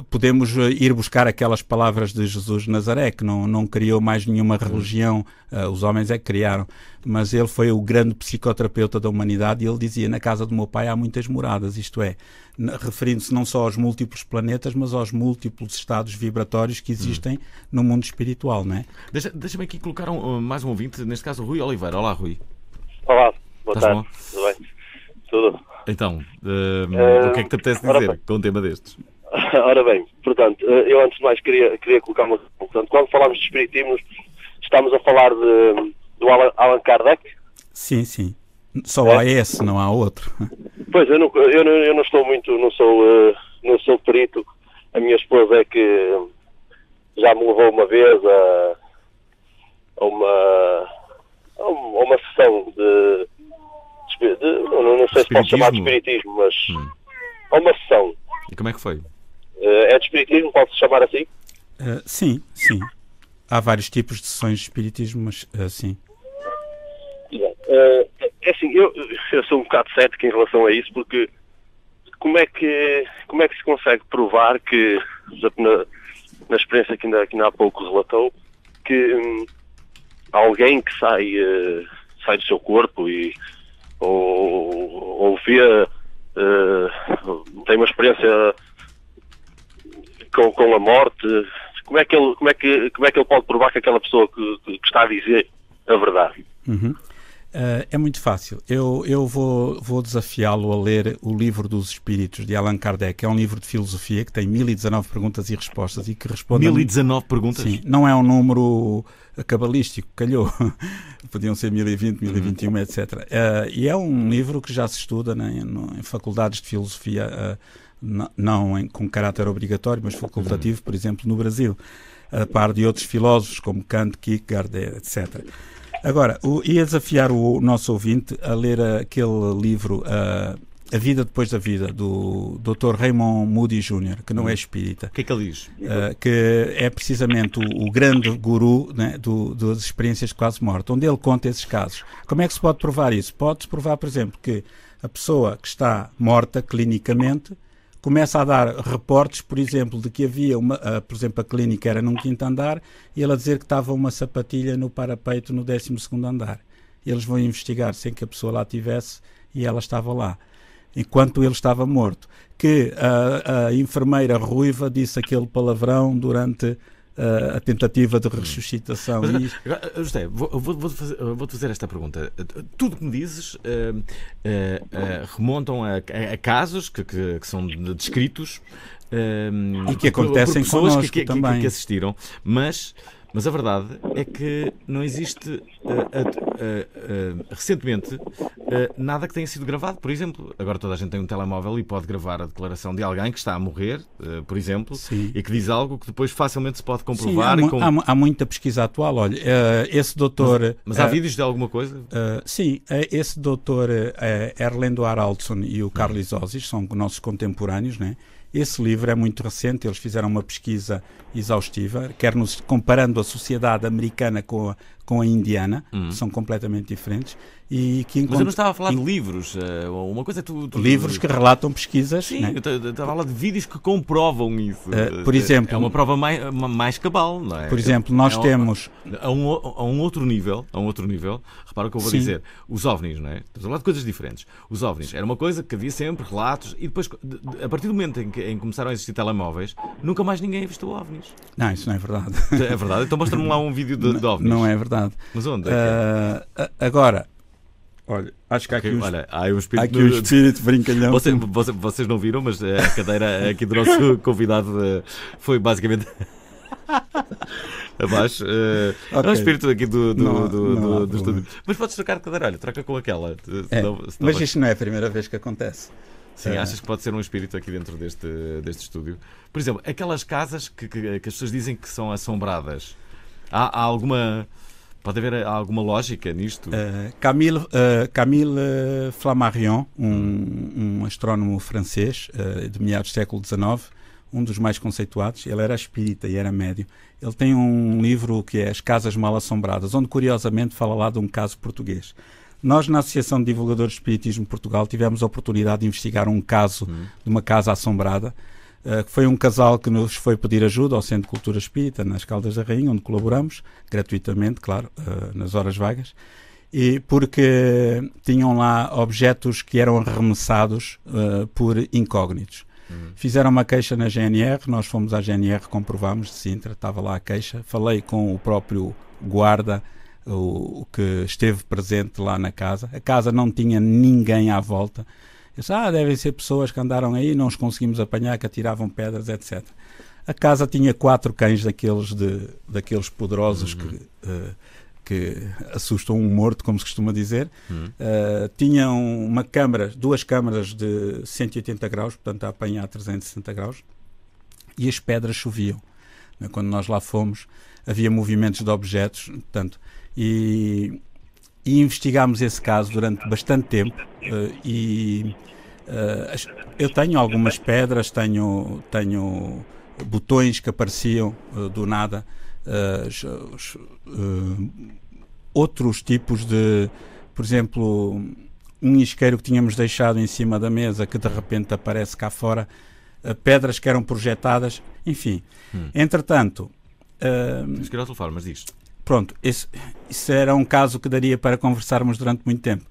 podemos ir buscar aquelas palavras de Jesus de Nazaré, que não criou mais nenhuma religião, os homens é que criaram, mas ele foi o grande psicoterapeuta da humanidade, e ele dizia: na casa do meu pai há muitas moradas, isto é, referindo-se não só aos múltiplos planetas, mas aos múltiplos estados vibratórios que existem no mundo espiritual, não é? Deixa-me aqui colocar mais um ouvinte, neste caso o Rui Oliveira. Olá, Rui. Olá, boa Estás tarde. Bom? Tudo bem? Tudo. Então, o que é que te apetece dizer com um tema destes? Ora bem, portanto, eu antes de mais queria colocar uma... Portanto, quando falamos de espiritismo, estamos a falar do Allan Kardec? Sim, sim. Só há esse, não há outro. Pois, eu não estou muito, não sou perito. A minha esposa é que já me levou uma vez a uma sessão de não sei se posso chamar de espiritismo, mas a uma sessão. E como é que foi? É de espiritismo, pode-se chamar assim? Sim, sim. Há vários tipos de sessões de espiritismo, mas sim. É assim, eu sou um bocado cético em relação a isso, porque como é que se consegue provar que, na experiência que ainda há pouco relatou, que alguém que sai do seu corpo ou vê, tem uma experiência com a morte, como é que ele pode provar que aquela pessoa que está a dizer a verdade? É muito fácil. Eu vou desafiá-lo a ler o Livro dos Espíritos, de Allan Kardec. É um livro de filosofia que tem 1019 perguntas e respostas e que responde... 1019 perguntas? Sim, não é um número cabalístico, calhou. Podiam ser 1020, 1021, etc. E é um livro que já se estuda em faculdades de filosofia, não com caráter obrigatório, mas facultativo, por exemplo, no Brasil, a par de outros filósofos como Kant, Kierkegaard, etc. Agora, ia desafiar o nosso ouvinte a ler aquele livro, A Vida Depois da Vida, do Dr. Raymond Moody Jr., que não é espírita. O que é que ele diz? Que é precisamente o grande guru, né, das experiências de quase morte, onde ele conta esses casos. Como é que se pode provar isso? Pode-se provar, por exemplo, que a pessoa que está morta clinicamente começa a dar reportes, por exemplo, de que havia por exemplo, a clínica era num 5º andar e ele a dizer que estava uma sapatilha no parapeito no 12º andar. Eles vão investigar sem que a pessoa lá estivesse e ela estava lá, enquanto ele estava morto. Que a enfermeira ruiva disse aquele palavrão durante a tentativa de ressuscitação. Mas, José, vou-te fazer esta pergunta. Tudo que me dizes remontam a casos que são descritos e que acontecem por pessoas connosco que também. Que assistiram, mas Mas a verdade é que não existe recentemente nada que tenha sido gravado. Por exemplo, agora toda a gente tem um telemóvel e pode gravar a declaração de alguém que está a morrer, por exemplo, e que diz algo que depois facilmente se pode comprovar. Sim, há muita pesquisa atual. Olha, esse doutor... Mas há vídeos de alguma coisa? Sim, esse doutor Erlendo Haraldsson e o Carlos Osis são nossos contemporâneos, né? Esse livro é muito recente, eles fizeram uma pesquisa exaustiva, comparando a sociedade americana com a indiana, que são completamente diferentes. Mas eu não estava a falar de livros, uma coisa é livros que relatam pesquisas. Sim, né? Eu estava a falar de vídeos que comprovam isso. Por exemplo, é uma prova mais cabal, não é? Por exemplo, nós temos... A um outro nível, repara o que eu vou dizer, os OVNIs, não é? Estamos a falar de coisas diferentes. Os OVNIs era uma coisa que havia sempre relatos e depois, a partir do momento em que começaram a existir telemóveis, nunca mais ninguém avistou OVNIs. Não, isso não é verdade. É verdade? Então mostra-me lá um vídeo de OVNIs. Não é verdade. Mas onde? Agora... Olha, acho que há aqui um espírito, um espírito brincalhão. Vocês não viram, mas a cadeira aqui do nosso convidado foi basicamente abaixo. É um espírito aqui do estúdio. Mas podes trocar de cadeira, olha, troca com aquela. Mas isto não é a primeira vez que acontece. Sim, achas que pode ser um espírito aqui dentro deste estúdio? Por exemplo, aquelas casas que as pessoas dizem que são assombradas. Há alguma... Pode haver alguma lógica nisto? Camille Flammarion, um astrónomo francês de meados do século XIX, um dos mais conceituados, ele era espírita e era médio. Ele tem um livro que é As Casas Mal Assombradas, onde curiosamente fala lá de um caso português. Nós, na Associação de Divulgadores de Espiritismo de Portugal, tivemos a oportunidade de investigar um caso de uma casa assombrada. Foi um casal que nos foi pedir ajuda ao Centro de Cultura Espírita, nas Caldas da Rainha, onde colaboramos, gratuitamente, claro, nas horas vagas, e porque tinham lá objetos que eram arremessados por incógnitos. Fizeram uma queixa na GNR, nós fomos à GNR, comprovámos de Sintra, estava lá a queixa, falei com o próprio guarda, o que esteve presente lá na casa. A casa não tinha ninguém à volta. Eu disse, devem ser pessoas que andaram aí, não os conseguimos apanhar, que atiravam pedras, etc. A casa tinha 4 cães daqueles poderosos que assustam um morto, como se costuma dizer. Tinha duas câmaras de 180 graus, portanto a apanhar 360 graus, e as pedras choviam. Quando nós lá fomos, havia movimentos de objetos, portanto, e investigámos esse caso durante bastante tempo eu tenho algumas pedras, tenho botões que apareciam do nada, outros tipos de, por exemplo, um isqueiro que tínhamos deixado em cima da mesa que de repente aparece cá fora, pedras que eram projetadas, enfim. Entretanto... Tens que ir ao telefone, mas diz. Pronto, isso era um caso que daria para conversarmos durante muito tempo.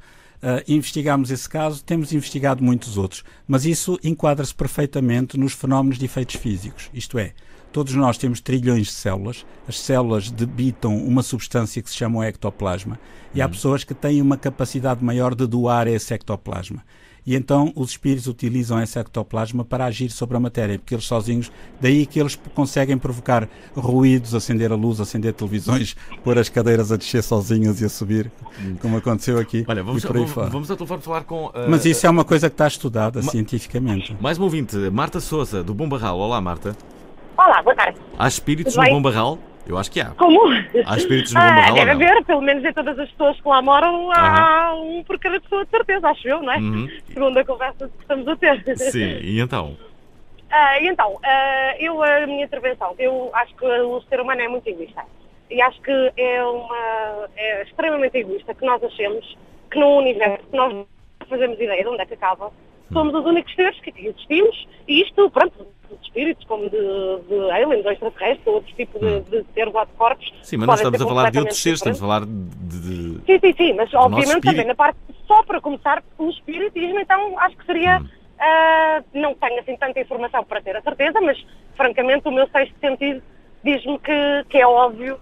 Investigámos esse caso, temos investigado muitos outros, mas isso enquadra-se perfeitamente nos fenómenos de efeitos físicos. Isto é, todos nós temos trilhões de células, as células debitam uma substância que se chama o ectoplasma, e há pessoas que têm uma capacidade maior de doar esse ectoplasma. E então os espíritos utilizam esse ectoplasma para agir sobre a matéria, porque eles sozinhos, daí que eles conseguem provocar ruídos, acender a luz, acender televisões, pôr as cadeiras a descer sozinhas e a subir, como aconteceu aqui. Olha, vamos ao telefone falar com... Mas isso é uma coisa que está estudada cientificamente. Mais um ouvinte, Marta Sousa, do Bom Barral. Olá, Marta. Olá, boa tarde. Há espíritos no Bom Barral? Eu acho que há. Como? Há espíritos no Bom Barral? Deve haver, pelo menos em todas as pessoas que lá moram, há um por cada pessoa, de certeza, acho eu, não é? Segundo a conversa que estamos a ter. Sim, e então? A minha intervenção, eu acho que o ser humano é muito egoísta. E acho que é extremamente egoísta que nós achemos que num universo que nós não fazemos ideia de onde é que acaba, somos os únicos seres que existimos, e isto, pronto, de espíritos, como de aliens, ou extraterrestres, ou outros tipos de seres ou de corpos. Sim, mas nós estamos a falar de outros seres, estamos a falar de Sim, mas obviamente também na parte, só para começar, o espiritismo, então acho que seria, não tenho assim tanta informação para ter a certeza, mas francamente o meu sexto sentido diz-me que é óbvio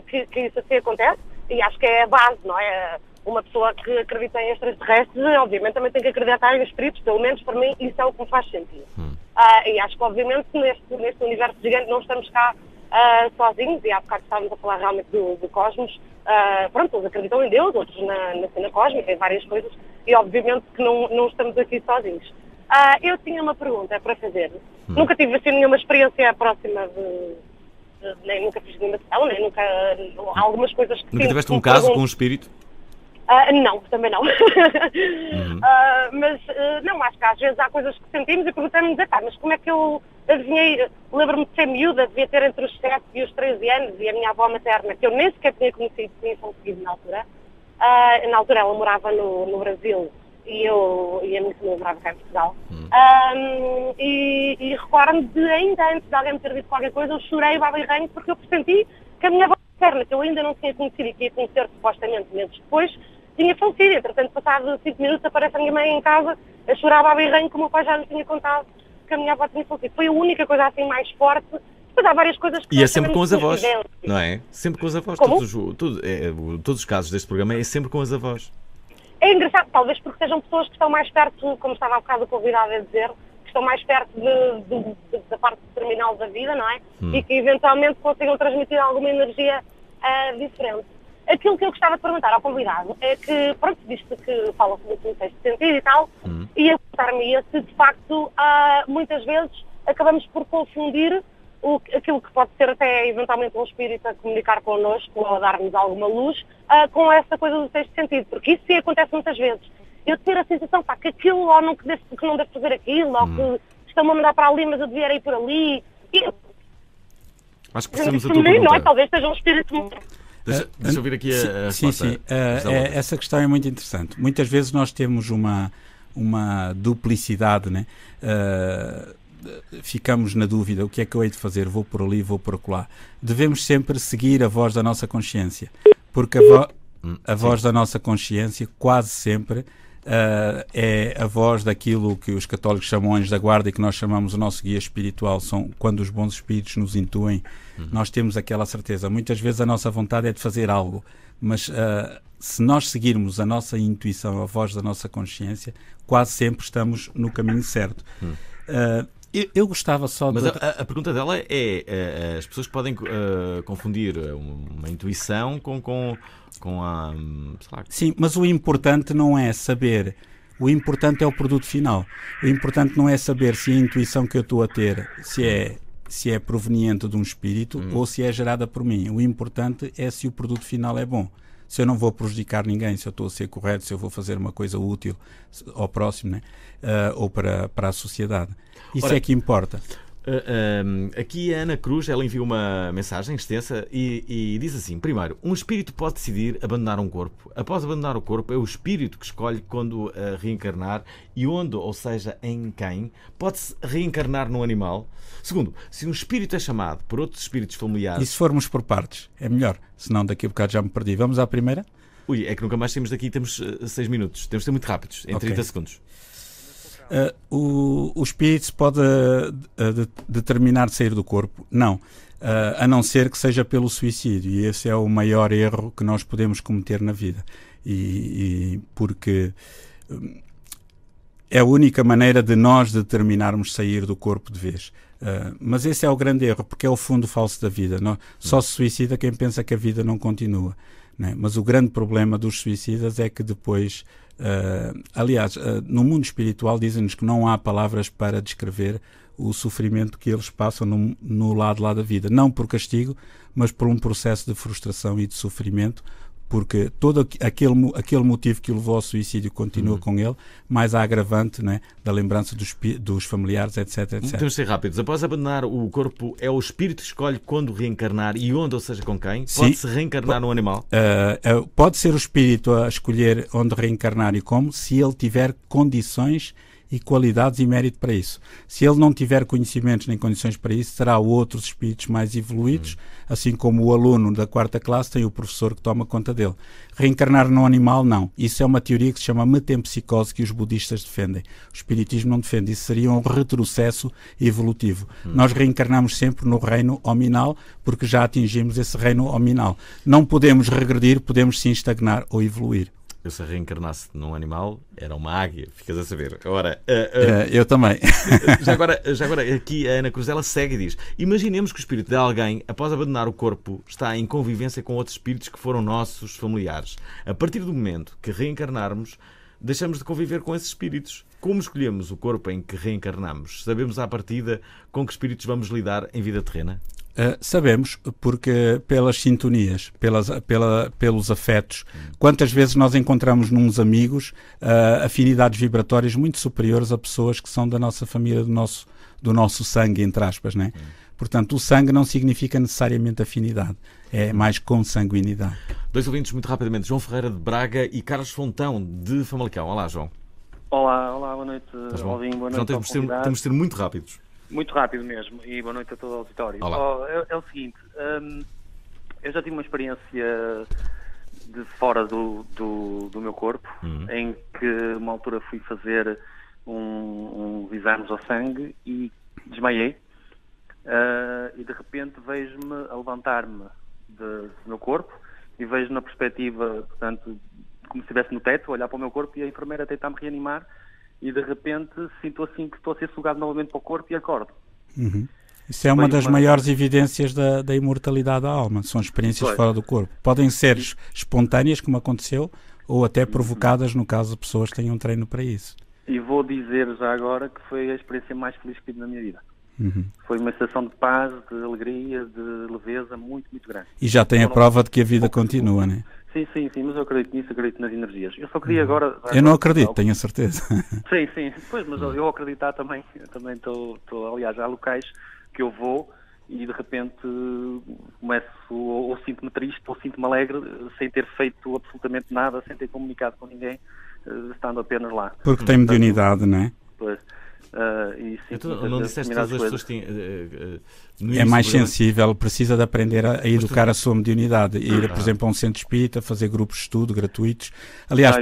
que isso assim acontece, e acho que é a base, não é? Uma pessoa que acredita em extraterrestres, obviamente também tem que acreditar em espíritos, pelo menos para mim isso é o que me faz sentido. E acho que obviamente neste universo gigante não estamos cá sozinhos, e há bocado estávamos a falar realmente do cosmos. Pronto, uns acreditam em Deus, outros na cena cósmica, em várias coisas, e obviamente que não estamos aqui sozinhos. Eu tinha uma pergunta para fazer. Nunca tive assim nenhuma experiência próxima nem nunca fiz nenhuma sessão, nem nunca... algumas coisas que... Nunca tiveste um caso com um espírito? Não, também não. Mas não, acho que às vezes há coisas que sentimos e perguntamos, mas como é que eu adivinhei? Lembro-me de ser miúda, devia ter entre os 7 e os 13 anos, e a minha avó materna, que eu nem sequer tinha conhecido, tinha falecido na altura. Na altura ela morava no Brasil e a minha família morava cá em Portugal. E recordo-me de ainda antes de alguém me ter dito qualquer coisa, eu chorei babirranho porque eu pressenti que a minha avó materna, que eu ainda não tinha conhecido e que ia conhecer supostamente meses depois, tinha falecido. Entretanto, passado 5 minutos, aparece a minha mãe em casa a chorar babirranho, como o meu pai já lhe tinha contado que a minha avó tinha falecido. Foi a única coisa assim mais forte. Depois há várias coisas que... E é sempre com os avós, não é? Sempre com os avós. Como? Todos os casos deste programa é sempre com os avós. É engraçado, talvez porque sejam pessoas que estão mais perto, como estava há bocado o convidado a dizer, que estão mais perto da parte terminal da vida, não é? E que eventualmente consigam transmitir alguma energia diferente. Aquilo que eu gostava de perguntar ao convidado é que, pronto, visto que fala-se muito no sexto sentido e tal, ia perguntar-me se de facto muitas vezes acabamos por confundir aquilo que pode ser até eventualmente um espírito a comunicar connosco ou a dar-nos alguma luz com essa coisa do sexto sentido, porque isso sim acontece muitas vezes. Eu ter a sensação que aquilo ou não, que não devo fazer aquilo, ou que estão-me a mandar para ali, mas eu devia ir por ali. Acho que precisamos a tua pergunta. Não é? Talvez seja um espírito... Deixa eu ouvir aqui a resposta. Sim. Essa questão é muito interessante. Muitas vezes nós temos uma duplicidade, né? Ficamos na dúvida, o que é que eu hei de fazer? Vou por ali, vou por acolá. Devemos sempre seguir a voz da nossa consciência, porque a voz da nossa consciência quase sempre é a voz daquilo que os católicos chamam anjos da guarda e que nós chamamos o nosso guia espiritual. São quando os bons espíritos nos intuem, nós temos aquela certeza. Muitas vezes a nossa vontade é de fazer algo, mas se nós seguirmos a nossa intuição, a voz da nossa consciência, quase sempre estamos no caminho certo. Eu gostava só de... Mas a pergunta dela é as pessoas podem confundir uma intuição com a... sei lá. Sim, mas o importante não é saber, o importante é o produto final. O importante não é saber se a intuição que eu estou a ter se é proveniente de um espírito ou se é gerada por mim. O importante é se o produto final é bom. Se eu não vou prejudicar ninguém, se eu estou a ser correto, se eu vou fazer uma coisa útil ao próximo, né? Ou para a sociedade. Isso é que importa. Aqui a Ana Cruz, ela enviou uma mensagem extensa e diz assim: primeiro, um espírito pode decidir abandonar um corpo. Após abandonar o corpo, é o espírito que escolhe quando reencarnar e onde, ou seja, em quem. Pode-se reencarnar num animal. Segundo, se um espírito é chamado por outros espíritos familiares... E se formos por partes, é melhor. Senão daqui a bocado já me perdi. Vamos à primeira? É que nunca mais temos daqui, temos 6 minutos. Temos de ser muito rápidos, em 30 segundos. O espírito pode determinar de sair do corpo? Não. A não ser que seja pelo suicídio. E esse é o maior erro que nós podemos cometer na vida. Porque é a única maneira de nós determinarmos sair do corpo de vez. Mas esse é o grande erro, porque é o fundo falso da vida. Só se suicida quem pensa que a vida não continua. Né? Mas o grande problema dos suicidas é que depois... aliás, no mundo espiritual dizem-nos que não há palavras para descrever o sofrimento que eles passam no lado lá da vida. Não por castigo, mas por um processo de frustração e de sofrimento, porque todo aquele motivo que o levou ao suicídio continua com ele, mais a agravante, né, da lembrança dos familiares, etc. Temos de ser rápidos. Após abandonar o corpo, é o espírito que escolhe quando reencarnar e onde, ou seja, com quem? Pode-se reencarnar num animal? Pode ser o espírito a escolher onde reencarnar e como, se ele tiver condições e qualidades e mérito para isso. Se ele não tiver conhecimentos nem condições para isso, será outros espíritos mais evoluídos, assim como o aluno da 4ª classe tem o professor que toma conta dele. Reencarnar num animal, não. Isso é uma teoria que se chama metempsicose, que os budistas defendem. O espiritismo não defende. Isso seria um retrocesso evolutivo. Nós reencarnamos sempre no reino hominal, porque já atingimos esse reino hominal. Não podemos regredir, podemos sim estagnar ou evoluir. Eu, se reencarnasse num animal, era uma águia, ficas a saber. Ora, eu também. Já agora, aqui a Ana Cruzela segue e diz: imaginemos que o espírito de alguém, após abandonar o corpo, está em convivência com outros espíritos que foram nossos familiares. A partir do momento que reencarnarmos, deixamos de conviver com esses espíritos. Como escolhemos o corpo em que reencarnamos? Sabemos à partida com que espíritos vamos lidar em vida terrena? Sabemos, porque pelas sintonias, pelos afetos, quantas vezes nós encontramos nos amigos afinidades vibratórias muito superiores a pessoas que são da nossa família, do nosso sangue, entre aspas, né? Portanto, o sangue não significa necessariamente afinidade, é mais consanguinidade. 2 ouvintes muito rapidamente, João Ferreira de Braga e Carlos Fontão de Famalicão. Olá, João. Olá, boa noite, Alvin, boa noite. João, temos de ser muito rápidos. Muito rápido mesmo, e boa noite a todo o auditório. É o seguinte, eu já tive uma experiência de fora do meu corpo, em que uma altura fui fazer uns exames ao sangue e desmaiei, e de repente vejo-me a levantar-me do meu corpo e vejo na perspectiva, portanto, como se estivesse no teto, a olhar para o meu corpo e a enfermeira a tentar-me reanimar. E de repente sinto assim que estou a ser sugado novamente para o corpo e acordo. Isso é uma das maiores evidências da imortalidade da alma. São experiências fora do corpo. Podem ser espontâneas, como aconteceu, ou até provocadas, no caso de pessoas que tenham treino para isso. E vou dizer já agora que foi a experiência mais feliz que tive na minha vida. Foi uma sensação de paz, de alegria, de leveza muito, muito grande. E já tem a prova de que a vida continua, não é? Sim, mas eu acredito nisso, acredito nas energias. Eu só queria agora... Eu não acredito, tenho a certeza. Sim, pois, mas eu acreditar também estou, aliás, há locais que eu vou e de repente começo, ou sinto-me triste, ou sinto-me alegre, sem ter feito absolutamente nada, sem ter comunicado com ninguém, estando apenas lá. Porque tem mediunidade, não é? Pois. Não disseste que todas as pessoas têm... é mais sensível, precisa de aprender a educar a sua mediunidade, ir, por exemplo, a um centro espírita, fazer grupos de estudo gratuitos. Aliás,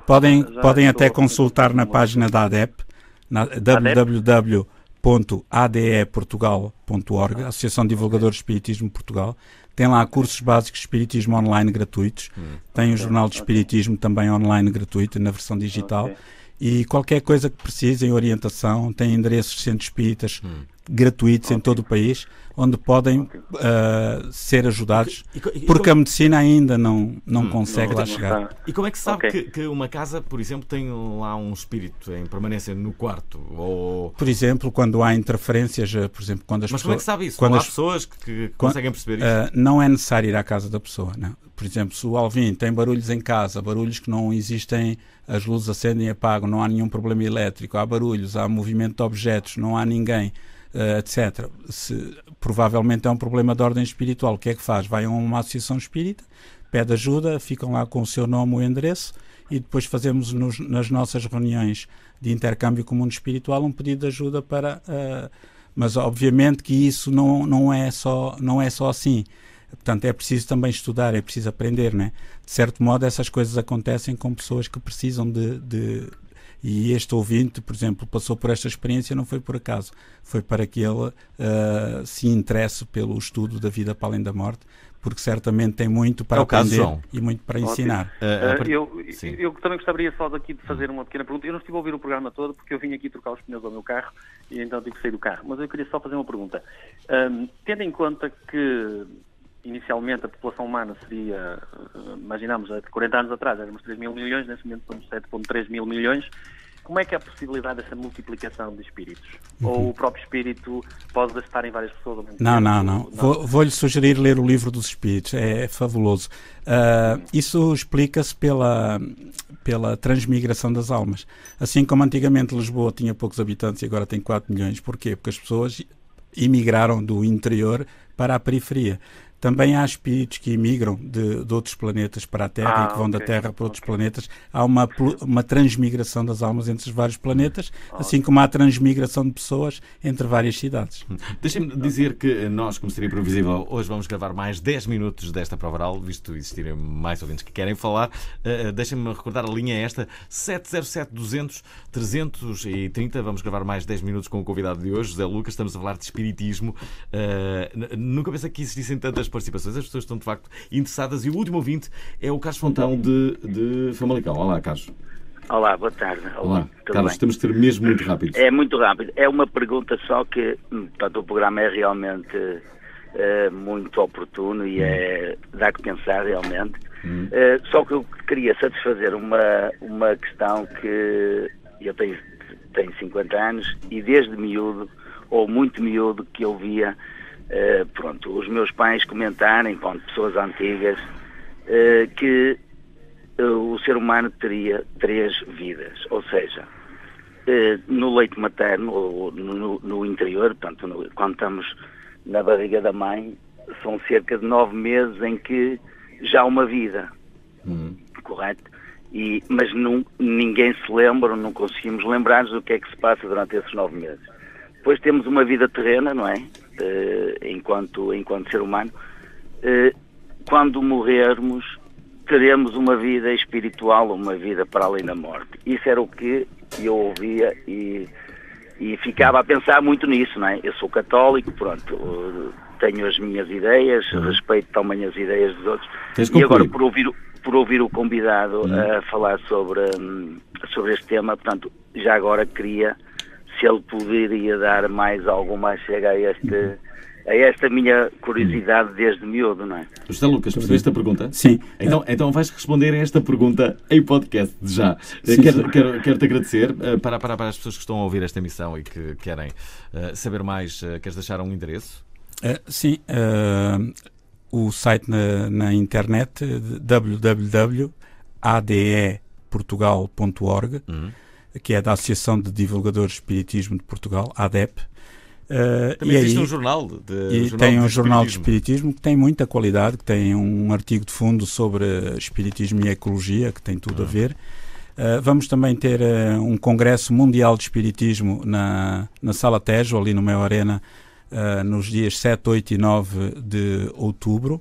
podem até consultar na página da ADEP, www.adeportugal.org, Associação de Divulgadores de Espiritismo de Portugal. Tem lá cursos básicos de espiritismo online gratuitos. Tem o jornal de espiritismo também online gratuito, na versão digital. E qualquer coisa que precisem, orientação, tem endereços de centros espíritas gratuitos em todo o país, onde podem ser ajudados, porque a medicina ainda não consegue lá chegar. E como é que se sabe que uma casa, por exemplo, tem lá um espírito em permanência no quarto? Ou... Por exemplo, quando há interferências, por exemplo, quando as pessoas... Mas como é que sabe isso? Quando há pessoas que conseguem perceber isso? Não é necessário ir à casa da pessoa, não. Por exemplo, se o Alvin tem barulhos em casa, barulhos que não existem, as luzes acendem e apagam, não há nenhum problema elétrico, há barulhos, há movimento de objetos, não há ninguém, etc. Provavelmente é um problema de ordem espiritual. O que é que faz? Vai a uma associação espírita, pede ajuda, ficam lá com o seu nome, o endereço, e depois fazemos nas nossas reuniões de intercâmbio com o mundo espiritual um pedido de ajuda para... mas obviamente que isso não é só assim. Portanto, é preciso também estudar, é preciso aprender, né? De certo modo, essas coisas acontecem com pessoas que precisam de... E este ouvinte, por exemplo, passou por esta experiência, não foi por acaso. Foi para que ele se interesse pelo estudo da vida para além da morte, porque certamente tem muito para aprender e muito para ensinar. Eu também gostaria só daqui de fazer uma pequena pergunta. Eu não estive a ouvir o programa todo, porque eu vim aqui trocar os pneus ao meu carro e então tive que sair do carro. Mas eu queria só fazer uma pergunta. Tendo em conta que... Inicialmente a população humana seria, imaginamos, há 40 anos atrás éramos 3 mil milhões, neste momento somos 7,3 mil milhões. Como é que é a possibilidade dessa multiplicação de espíritos? Ou o próprio espírito pode estar em várias pessoas ao mesmo tempo? Não. Vou-lhe sugerir ler o livro dos espíritos, é fabuloso. Isso explica-se pela transmigração das almas. Assim como antigamente Lisboa tinha poucos habitantes e agora tem 4 milhões. Porquê? Porque as pessoas emigraram do interior para a periferia. Também há espíritos que emigram de outros planetas para a Terra e que vão da Terra para outros planetas. Há uma transmigração das almas entre os vários planetas, assim como há transmigração de pessoas entre várias cidades. Deixem-me dizer que nós, como seria previsível, hoje vamos gravar mais 10 minutos desta prova oral, visto existirem mais ouvintes que querem falar. Deixem-me recordar a linha esta, 707-200-330. Vamos gravar mais 10 minutos com o convidado de hoje, José Lucas. Estamos a falar de espiritismo. Nunca pensei que existissem tantas participações. As pessoas estão, de facto, interessadas. E o último ouvinte é o Carlos Fontão de Famalicão. Olá, Carlos. Olá, boa tarde. Olá. Carlos, temos de ser mesmo muito rápido. É muito rápido. É uma pergunta só que, portanto, o programa é realmente muito oportuno e dá que pensar realmente. Só que eu queria satisfazer uma questão que eu tenho 50 anos e desde miúdo, ou muito miúdo, que eu via os meus pais comentarem, pessoas antigas, que o ser humano teria 3 vidas, ou seja, no leito materno, ou no interior, portanto, quando estamos na barriga da mãe, são cerca de 9 meses em que já há uma vida, correto? Mas ninguém se lembra, não conseguimos lembrar-nos do que é que se passa durante esses 9 meses. Depois temos uma vida terrena, não é? Enquanto ser humano. Quando morrermos, teremos uma vida espiritual, uma vida para além da morte. Isso era o que eu ouvia e ficava a pensar muito nisso, não é? Eu sou católico, pronto, tenho as minhas ideias, respeito também as ideias dos outros. E agora, por ouvir o convidado a falar sobre este tema, portanto, já agora queria, se ele poderia dar mais alguma chega a esta minha curiosidade desde miúdo, não é? José Lucas, percebeste a pergunta? Sim. Então vais responder a esta pergunta em podcast já. Quero-te agradecer para as pessoas que estão a ouvir esta emissão e que querem saber mais. Queres deixar um endereço? Sim. O site na internet www.adeportugal.org, que é da Associação de Divulgadores de Espiritismo de Portugal, ADEP. Também existe um jornal tem um jornal de espiritismo que tem muita qualidade, que tem um artigo de fundo sobre espiritismo e ecologia, que tem tudo a ver. Vamos também ter um congresso mundial de espiritismo na Sala Tejo, ali no Mel Arena, nos dias 7, 8 e 9 de outubro,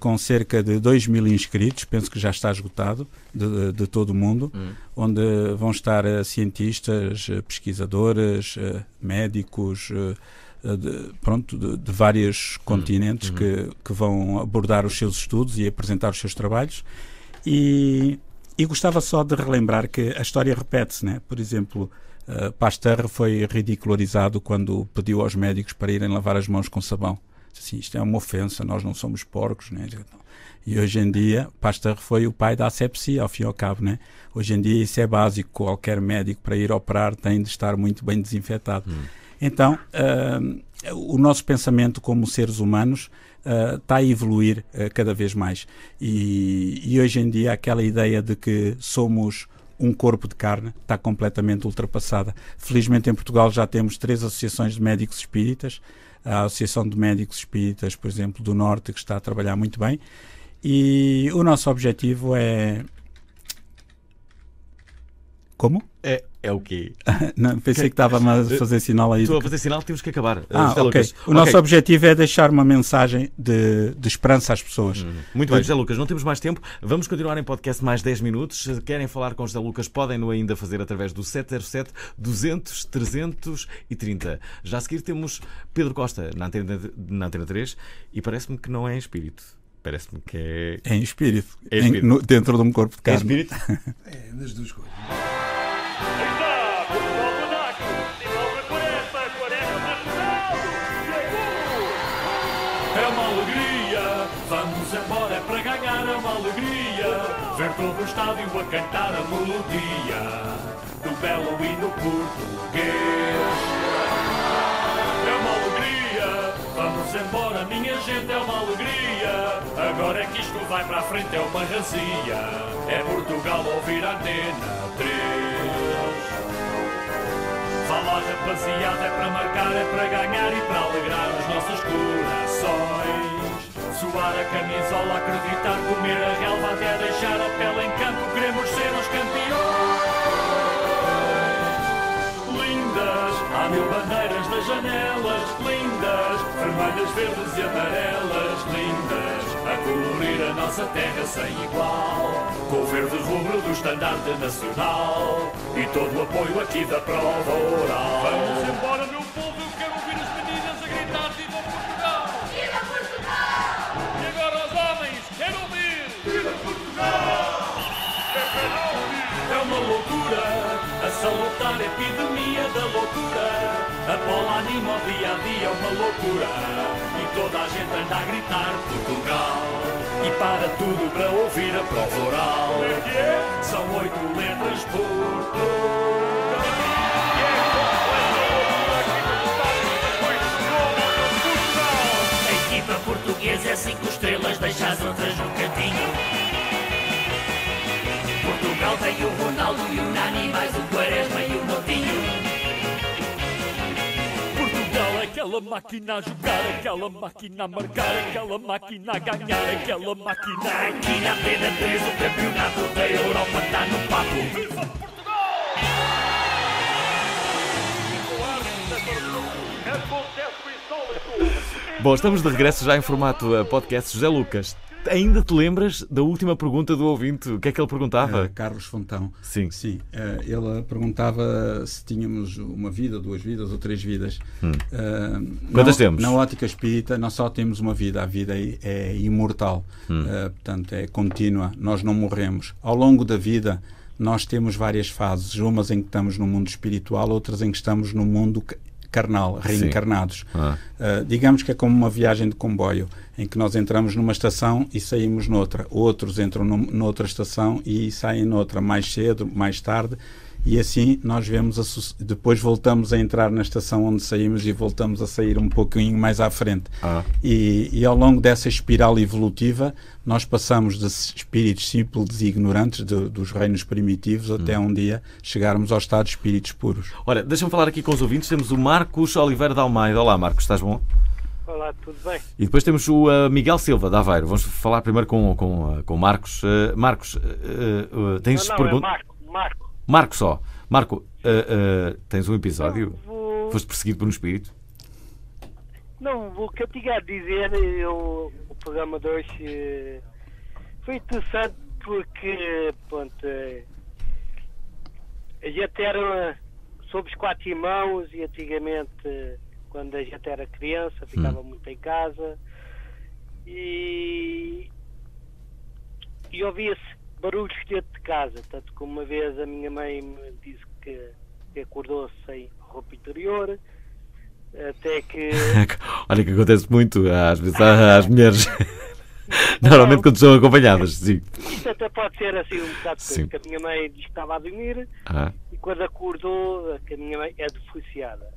com cerca de 2.000 inscritos, penso que já está esgotado, de todo o mundo, onde vão estar cientistas, pesquisadores, médicos, de vários continentes que vão abordar os seus estudos e apresentar os seus trabalhos. E gostava só de relembrar que a história repete-se, né? Por exemplo, Pasteur foi ridicularizado quando pediu aos médicos para irem lavar as mãos com sabão. Assim, isto é uma ofensa, nós não somos porcos, né? E hoje em dia, Pasteur foi o pai da asepsia, ao fim e ao cabo, né? Hoje em dia isso é básico, qualquer médico para ir operar tem de estar muito bem desinfetado. Então, o nosso pensamento como seres humanos está a evoluir cada vez mais. E hoje em dia aquela ideia de que somos um corpo de carne está completamente ultrapassada. Felizmente em Portugal já temos 3 associações de médicos espíritas. A Associação de Médicos Espíritas, por exemplo, do Norte, que está a trabalhar muito bem. E o nosso objetivo é... Como? É o quê? Não, pensei que estava a fazer sinal aí. Estou a fazer sinal, temos que acabar. Ok. O nosso objetivo é deixar uma mensagem de esperança às pessoas. Muito bem, José Lucas, não temos mais tempo. Vamos continuar em podcast mais 10 minutos. Se querem falar com José Lucas, podem-no ainda fazer através do 707-200-330. Já a seguir temos Pedro Costa na Antena 3 e parece-me que não é em espírito. Parece-me que é... É em espírito. Dentro de um corpo de carne. É espírito? É, nas duas coisas. É uma alegria, vamos embora, é para ganhar, é uma alegria ver todo o estádio a cantar a melodia do belo hino português. É uma alegria, vamos embora, minha gente, é uma alegria. Agora é que isto vai para a frente, é uma razia. É Portugal ouvir a Antena 3. Fala rapaziada, é para marcar, é para ganhar e para alegrar os nossos corações. Suar a camisola, acreditar, comer a relva até deixar a pele em campo. Queremos ser os campeões. Lindas, há 1000 bandeiras nas janelas. Lindas, vermelhas, verdes e amarelas. Lindas, a colorir a nossa terra sem igual. Com o verde rubro do estandarte nacional e todo o apoio aqui da prova oral. Vamos embora, meu povo, eu quero ouvir as meninas a gritar: Viva Portugal! Viva Portugal! controlar a epidemia da loucura. A bola anima o dia a dia, uma loucura. E toda a gente anda a gritar Portugal. E para tudo para ouvir a prova oral. São 8 letras Portugal. A equipa portuguesa é 5 estrelas, deixa as outras no cantinho. Portugal tem o Ronaldo e o Nani, mais o Quaresma e o Moutinho. Portugal é aquela máquina a jogar, aquela máquina a marcar, aquela máquina a ganhar, aquela máquina aqui na Antena 3, o campeonato da Europa está no papo. Bom, estamos de regresso já em formato podcast. José Lucas, ainda te lembras da última pergunta do ouvinte? O que é que ele perguntava? Carlos Fontão. Sim. Sim. Ele perguntava se tínhamos uma vida, 2 vidas ou 3 vidas. Quantas temos? Na ótica espírita, nós só temos uma vida. A vida é imortal. Portanto, é contínua. Nós não morremos. Ao longo da vida, nós temos várias fases. Umas em que estamos no mundo espiritual, outras em que estamos no mundo carnal, reencarnados. Digamos que é como uma viagem de comboio, em que nós entramos numa estação e saímos noutra. Outros entram noutra estação e saem noutra, mais cedo, mais tarde, e assim nós vemos, depois voltamos a entrar na estação onde saímos e voltamos a sair um pouquinho mais à frente. E ao longo dessa espiral evolutiva, nós passamos de espíritos simples e ignorantes dos reinos primitivos até um dia chegarmos ao estado de espíritos puros. Olha, deixa-me falar aqui com os ouvintes. Temos o Marcos Oliveira de Almeida. Olá, Marcos, estás bom? Olá, tudo bem? E depois temos o Miguel Silva, de Aveiro. Vamos falar primeiro com Marcos. Marcos, tens perguntas? É Marco. Marco só. Marco, tens um episódio? Foste perseguido por um espírito? Não, o que eu tinha a dizer, o programa de hoje foi interessante porque, pronto, a gente era sobre os 4 irmãos e antigamente, quando a gente era criança, ficava muito em casa e ouvia-se barulhos dentro de casa, tanto que uma vez a minha mãe me disse que acordou sem roupa interior, até que... Olha que acontece muito às vezes às mulheres, normalmente quando são acompanhadas, sim. Isto até pode ser assim um bocado de coisa, que a minha mãe disse que estava a dormir e quando acordou, que a minha mãe é divorciada,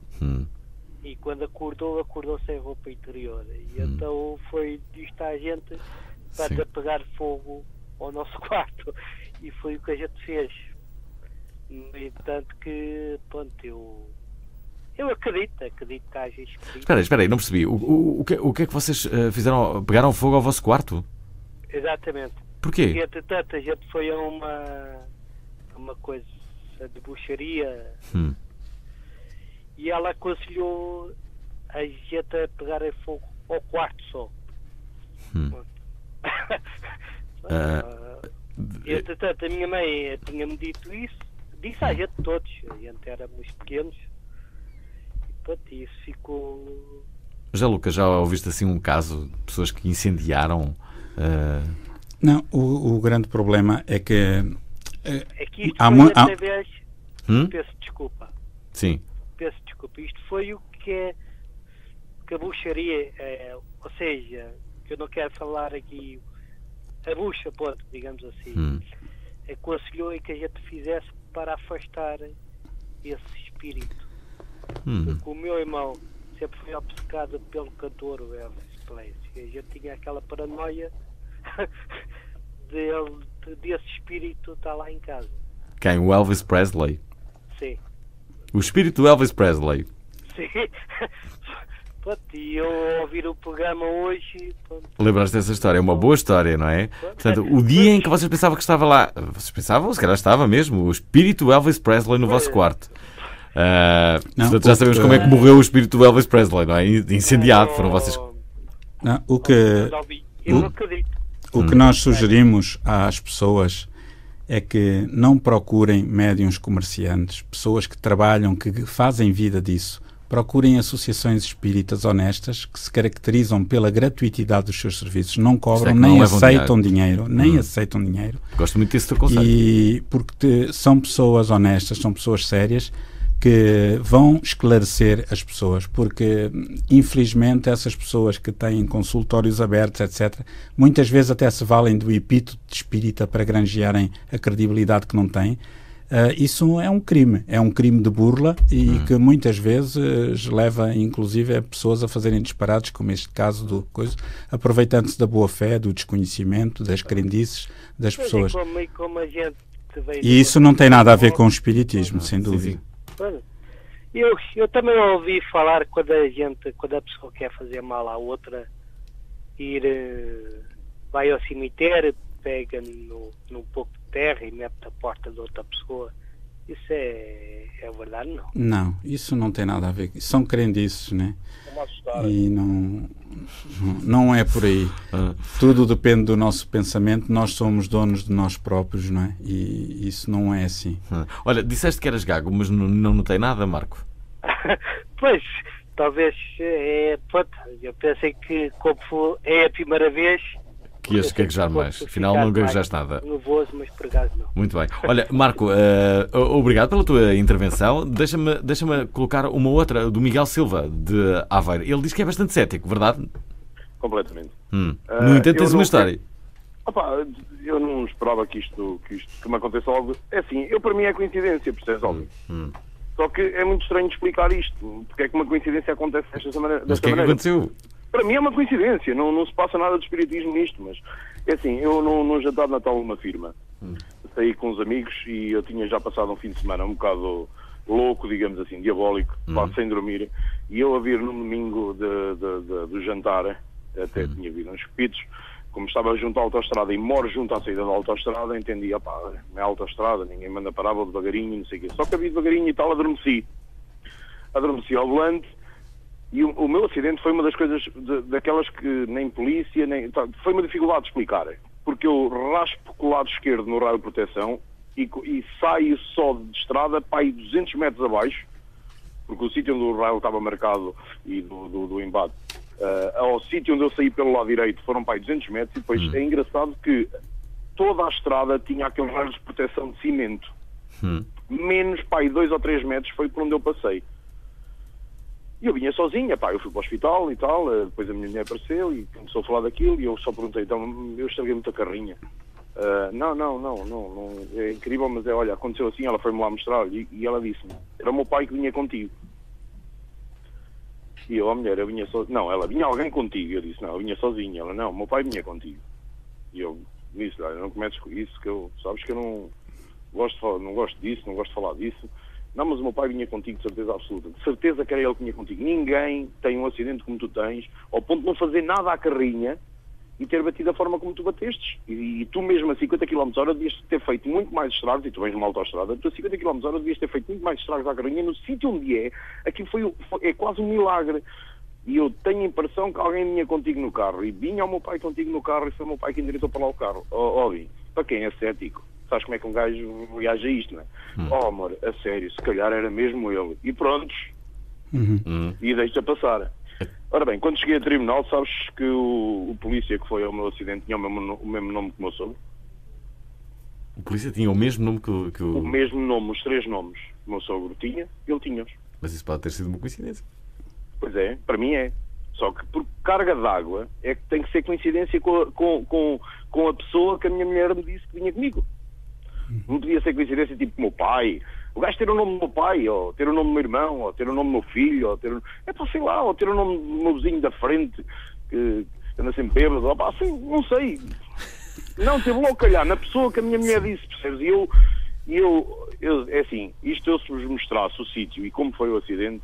e quando acordou sem roupa interior, e então foi disto à gente para pegar fogo ao nosso quarto, e foi o que a gente fez. E tanto que, pronto, eu acredito que haja espírito. Espera aí, não percebi. O que é que vocês fizeram? Pegaram fogo ao vosso quarto? Exatamente. Porquê? E entretanto a gente foi a uma coisa de bruxaria e ela aconselhou a gente a pegar fogo ao quarto só. E entretanto a minha mãe tinha-me dito isso, disse à gente todos, a gente éramos pequenos. Isso ficou... José Lucas, já ouviste assim um caso de pessoas que incendiaram? Não, o grande problema é que... é que isto foi através... Peço desculpa. Sim. Peço desculpa. Isto foi o que a bruxaria, ou seja, que eu não quero falar aqui, a bruxa, pronto, digamos assim, aconselhou que a gente fizesse para afastar esse espírito. Porque o meu irmão sempre foi obcecado pelo cantor Elvis Presley. A gente tinha aquela paranoia desse espírito estar lá em casa. Quem? O Elvis Presley? Sim. O espírito do Elvis Presley? Sim. E eu ouvir o programa hoje... Lembraste dessa história? É uma boa história, não é? Portanto, o dia em que vocês pensavam que estava lá... Vocês pensavam? Se calhar estava mesmo. O espírito do Elvis Presley no vosso quarto. Portanto, já sabemos como é que morreu o espírito do Elvis Presley, não é? Incendiado, foram vocês. Não, o que nós sugerimos às pessoas é que não procurem médiuns comerciantes, pessoas que trabalham, que fazem vida disso, procurem associações espíritas honestas que se caracterizam pela gratuitidade dos seus serviços, não cobram, nem aceitam dinheiro. Nem aceitam dinheiro. Gosto muito desse teu conselho. E porque são pessoas honestas, são pessoas sérias, que vão esclarecer as pessoas, porque infelizmente essas pessoas que têm consultórios abertos, etc., muitas vezes até se valem do epíteto de espírita para granjearem a credibilidade que não têm. Isso é um crime de burla e que muitas vezes leva inclusive a pessoas a fazerem disparates, como este caso do coisa, aproveitando-se da boa fé, do desconhecimento, das crendices das pessoas. E isso não tem nada a ver com o espiritismo, sem dúvida. Eu também ouvi falar quando a pessoa quer fazer mal à outra, vai ao cemitério, pega num pouco de terra e mete a porta de outra pessoa. Isso é verdade, não? Não, isso não tem nada a ver. São crendices, né? E não é por aí. Tudo depende do nosso pensamento. Nós somos donos de nós próprios, não é? E isso não é assim. Olha, disseste que eras gago, mas não notei nada, Marco. Pois, talvez eu pensei que como é a primeira vez que ias gaguejar mais. Afinal não gaguejaste nada. Nervoso, mas por acaso não. Muito bem. Olha, Marco, obrigado pela tua intervenção. Deixa-me colocar uma outra do Miguel Silva, de Aveiro. Ele diz que é bastante cético, verdade? Completamente. No entanto, tens uma história. Eu não esperava que me aconteça algo. É assim, para mim é coincidência, percebes, óbvio. Só que é muito estranho de explicar isto. Porque é que uma coincidência acontece desta maneira. Mas o que é que aconteceu? Para mim é uma coincidência, não se passa nada de espiritismo nisto, mas é assim, eu num jantar de Natal numa firma, saí com uns amigos e eu tinha já passado um fim de semana um bocado louco, digamos assim, diabólico, sem dormir, e eu a vir no domingo do jantar, até tinha havido uns espetos, como estava junto à autoestrada e moro junto à saída da autoestrada, entendi, não é autoestrada, ninguém manda parar, vou devagarinho, não sei o quê, só que a vir devagarinho e tal, adormeci ao volante. E o meu acidente foi uma das coisas daquelas que nem polícia, foi uma dificuldade de explicar. Porque eu raspo com o lado esquerdo no raio de proteção e saio só de estrada para aí 200 metros abaixo, porque o sítio onde o raio estava marcado e do embate, ao sítio onde eu saí pelo lado direito foram para aí 200 metros e depois é engraçado que toda a estrada tinha aquele raio de proteção de cimento. Menos para aí 2 ou 3 metros foi por onde eu passei. E eu vinha sozinha, eu fui para o hospital e tal, depois a minha mulher apareceu e começou a falar daquilo e eu só perguntei, então, eu estraguei muita carrinha. Não, é incrível, mas olha, aconteceu assim, ela foi-me lá mostrar e ela disse-me, era o meu pai que vinha contigo. E eu, a mulher, eu vinha sozinha, não, ela vinha alguém contigo, eu disse, não, eu vinha sozinha, ela, não, o meu pai vinha contigo. E eu disse, olha, não comeces com isso, que sabes que eu não gosto disso, não gosto de falar disso. Não, mas o meu pai vinha contigo de certeza absoluta. De certeza que era ele que vinha contigo. Ninguém tem um acidente como tu tens, ao ponto de não fazer nada à carrinha e ter batido da forma como tu batestes. E tu mesmo a 50 km/h devias ter feito muito mais estragos, e tu vens numa autoestrada, tu a 50 km/h devias ter feito muito mais estragos à carrinha no sítio onde aquilo é quase um milagre. E eu tenho a impressão que alguém vinha contigo no carro, e vinha o meu pai contigo no carro, e foi o meu pai que endireitou para lá o carro. Óbvio, para quem é cético, sabes como é que um gajo reage a isto, não é? Amor, a sério, se calhar era mesmo ele. E prontos. E deixa passar. Ora bem, quando cheguei a tribunal, sabes que o polícia que foi ao meu acidente tinha o mesmo nome que o meu sogro? O polícia tinha o mesmo nome que o... O mesmo nome, os 3 nomes que o meu sogro tinha, ele tinha-os. Mas isso pode ter sido uma coincidência. Pois é, para mim é. Só que por carga d'água é que tem que ser coincidência com a pessoa que a minha mulher me disse que vinha comigo. Não podia ser coincidência tipo o meu pai. O gajo ter o nome do meu pai, ou ter o nome do meu irmão, ou ter o nome do meu filho, ou ter sei lá, ou ter o nome do meu vizinho da frente, que anda sempre bêbado, assim, não sei. Não, teve logo calhar na pessoa que a minha mulher disse, percebes? E eu, é assim, isto eu se vos mostrasse o sítio e como foi o acidente,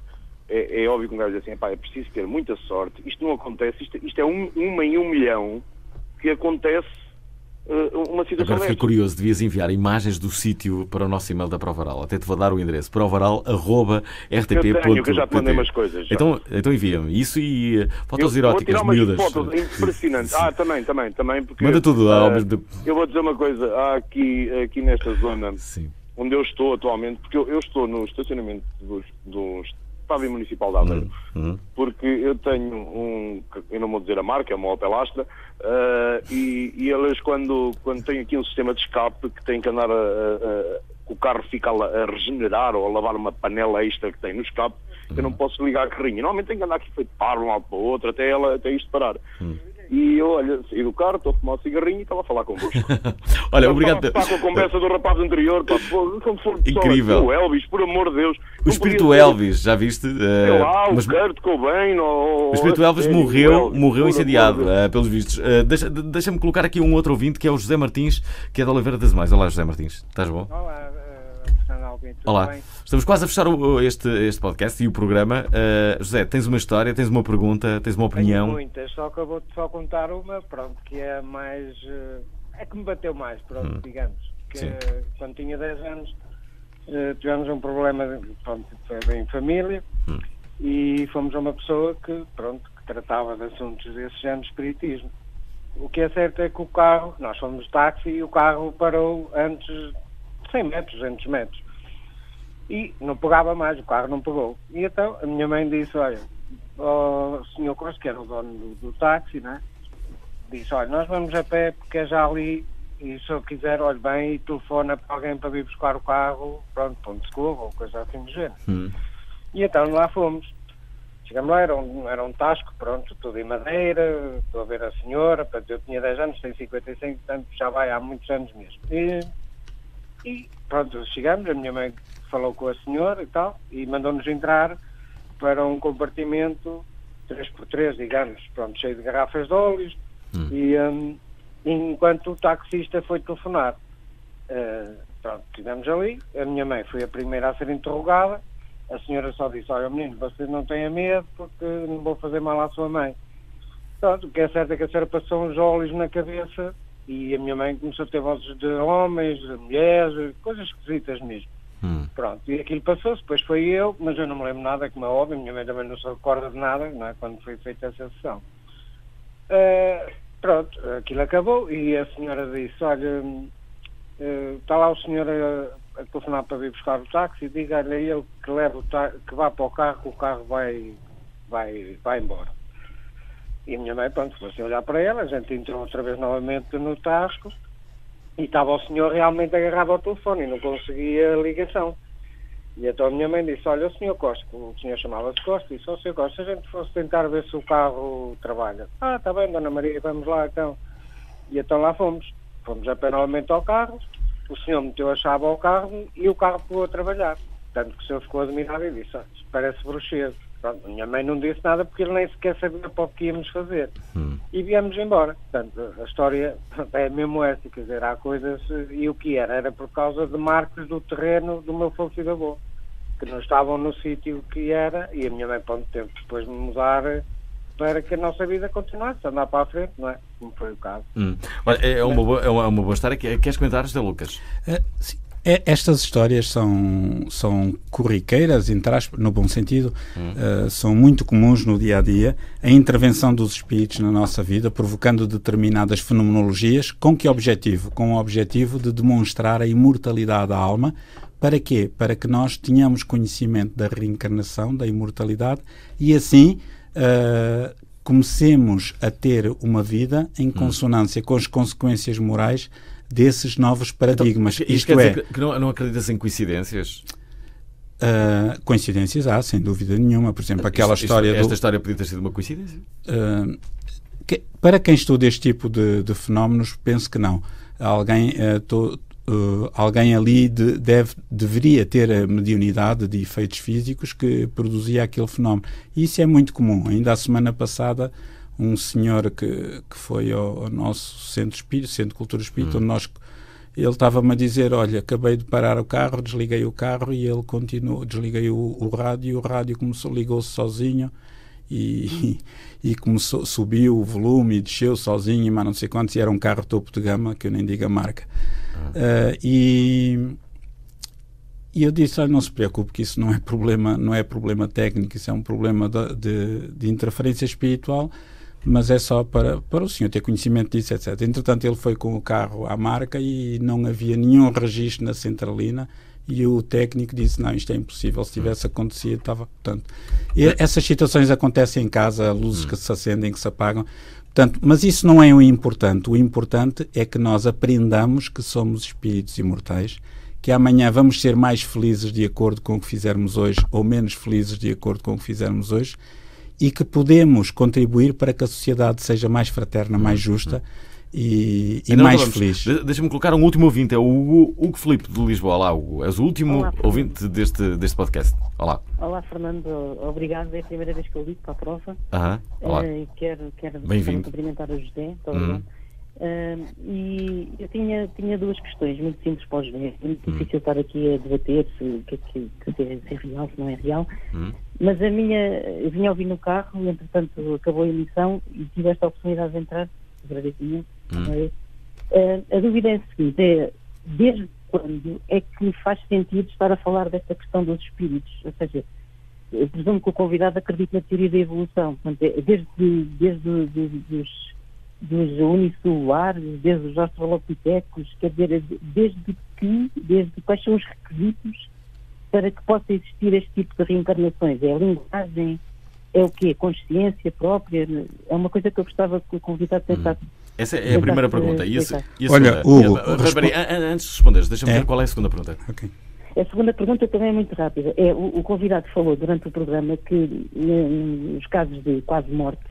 é óbvio que um gajo diz assim, é preciso ter muita sorte, isto não acontece, isto é uma em 1 milhão que acontece uma situação. Agora fiquei curioso, devias enviar imagens do sítio para o nosso e-mail da Prova Oral. Até te vou dar o endereço, provaoral@rtp.pt. Eu que já te mandei umas coisas. Então envia-me isso e fotos eróticas miúdas. Fotos impressionantes. Também, porque manda tudo ao mesmo tempo. Eu vou dizer uma coisa, há aqui nesta zona onde eu estou atualmente, porque eu estou no estacionamento Secretário Municipal de Aveiro. Porque eu tenho eu não vou dizer a marca, é uma Opel Astra, e eles quando têm aqui um sistema de escape que tem que andar o carro fica a regenerar ou a lavar uma panela extra que tem no escape, eu não posso ligar a carrinha. Normalmente tenho que andar aqui feito par, um lado para o outro, até isto parar. E eu, olha, saí do carro, estou a fumar um cigarrinho e estava a falar convosco. Olha, obrigado. Estava com a conversa do rapaz anterior, como for incrível. O Elvis, por amor de Deus. O espírito Elvis, já viste? Sei lá, o Kurt Cobain. O espírito Elvis morreu incendiado, pelos vistos. Deixa-me colocar aqui um outro ouvinte, que é o José Martins, que é de Oliveira das Mães. Olá, José Martins, estás bom? Olá, tudo Olá. bem? Estamos quase a fechar este podcast e o programa. José, tens uma história, tens uma pergunta, tens uma opinião? Tenho muitas, só que eu vou-te só contar uma, pronto, que é mais... é que me bateu mais, pronto, digamos. Que quando tinha 10 anos tivemos um problema, pronto, em família, e fomos a uma pessoa que tratava de assuntos desse género de espiritismo. O que é certo é que o carro, nós fomos de táxi e o carro parou antes 100 metros, 200 metros. E não pegava mais, o carro não pegou. E então a minha mãe disse, olha, o senhor Costa, que era o dono do táxi, né? Disse, olha, nós vamos a pé porque é já ali, e se eu quiser, olha bem, e telefona para alguém para vir buscar o carro, pronto, ponto de socorro, ou coisa assim do género. E então lá fomos. Chegamos lá, era um tasco, pronto, tudo em madeira, estou a ver a senhora, eu tinha 10 anos, tenho 55, portanto já vai há muitos anos mesmo. E pronto, chegamos, a minha mãe falou com a senhora e tal, e mandou-nos entrar para um compartimento 3x3, digamos, pronto, cheio de garrafas de óleos, e enquanto o taxista foi telefonar. Pronto, estivemos ali, a minha mãe foi a primeira a ser interrogada, a senhora só disse, olha menino, você não tenha medo porque não vou fazer mal à sua mãe. Pronto, o que é certo é que a senhora passou uns óleos na cabeça e a minha mãe começou a ter vozes de homens, de mulheres, coisas esquisitas mesmo. Pronto, e aquilo passou-se, depois foi eu, mas eu não me lembro nada, como é óbvio, a minha mãe também não se recorda de nada, não é, quando foi feita essa sessão. Pronto, aquilo acabou e a senhora disse, olha, está lá o senhor a telefonar para vir buscar o táxi, diga-lhe a ele que leve que vá para o carro, que o carro vai embora. E a minha mãe, pronto, foi assim olhar para ela, a gente entrou outra vez novamente no tasco e estava o senhor realmente agarrado ao telefone e não conseguia a ligação. E então a minha mãe disse, olha, o senhor Costa, o senhor chamava-se Costa, disse, o senhor Costa, se a gente fosse tentar ver se o carro trabalha. Ah, está bem, dona Maria, vamos lá então. E então lá fomos a pé novamente ao carro, o senhor meteu a chave ao carro e o carro pegou a trabalhar. Tanto que o senhor ficou admirado e disse, isto parece bruxedo. Pronto, a minha mãe não disse nada porque ele nem sequer sabia para o que íamos fazer. E viemos embora. Portanto, a história é mesmo essa, quer dizer, há coisas, e o que era por causa de marcos do terreno do meu falecido avô, que não estavam no sítio que era, e a minha mãe, pronto, teve depois de mudar para que a nossa vida continuasse, andar para a frente, não é? Como foi o caso. Olha, é uma boa história. Queres comentar, José Lucas? Sim. Estas histórias são corriqueiras, no bom sentido, são muito comuns no dia-a-dia, a intervenção dos espíritos na nossa vida, provocando determinadas fenomenologias. Com que objetivo? Com o objetivo de demonstrar a imortalidade da alma. Para quê? Para que nós tenhamos conhecimento da reencarnação, da imortalidade, e assim comecemos a ter uma vida em consonância com as consequências morais desses novos paradigmas. Então, isto quer dizer que não acreditas em coincidências? Coincidências há, sem dúvida nenhuma. Por exemplo, aquela história... Esta história podia ter sido uma coincidência? Para quem estuda este tipo de fenómenos, penso que não. Alguém ali deveria ter a mediunidade de efeitos físicos que produzia aquele fenómeno. E isso é muito comum. Ainda a semana passada, um senhor que foi ao nosso centro de cultura espírita, onde ele estava-me a dizer, olha, acabei de parar o carro, desliguei o carro e ele continuou, desliguei o rádio ligou-se sozinho e começou, subiu o volume e desceu sozinho, mas não sei quantos, e era um carro topo de gama, que eu nem digo a marca. E eu disse, olha, não se preocupe, que isso não é problema técnico, isso é um problema de interferência espiritual, mas é só para o senhor ter conhecimento disso, etc. Entretanto, ele foi com o carro à marca e não havia nenhum registro na centralina e o técnico disse, não, isto é impossível, se tivesse acontecido, estava... Portanto, essas situações acontecem em casa, luzes que se acendem, que se apagam, portanto, mas isso não é o importante é que nós aprendamos que somos espíritos imortais, que amanhã vamos ser mais felizes de acordo com o que fizermos hoje, ou menos felizes de acordo com o que fizermos hoje, e que podemos contribuir para que a sociedade seja mais fraterna, mais justa, e mais feliz. Deixa-me colocar um último ouvinte, é o Hugo Filipe de Lisboa. Olá, Hugo. És o último ouvinte deste podcast. Olá. Olá, Fernando. Obrigado. É a primeira vez que eu ligo para a prova. Olá. Quero Bem-vindo. cumprimentar o José. E eu tinha duas questões muito simples para o José. É muito difícil estar aqui a debater se é real, se não é real. Mas eu vinha ouvir no carro e, entretanto, acabou a emissão e tive esta oportunidade de entrar. A dúvida é a seguinte, desde quando é que faz sentido estar a falar desta questão dos espíritos? Ou seja, eu presumo que o convidado acredita na teoria da evolução. Portanto, desde dos unicelulares, desde os australopitecos, quer dizer, desde quais são os requisitos para que possa existir este tipo de reencarnações? É a linguagem? É o quê? Consciência própria? É uma coisa que eu gostava que o convidado pensasse. Essa é a primeira pergunta. Olha, Hugo... Antes de responderes, deixa-me ver qual é a segunda pergunta. Okay. A segunda pergunta também é muito rápida. O convidado falou durante o programa que, nos casos de quase morte,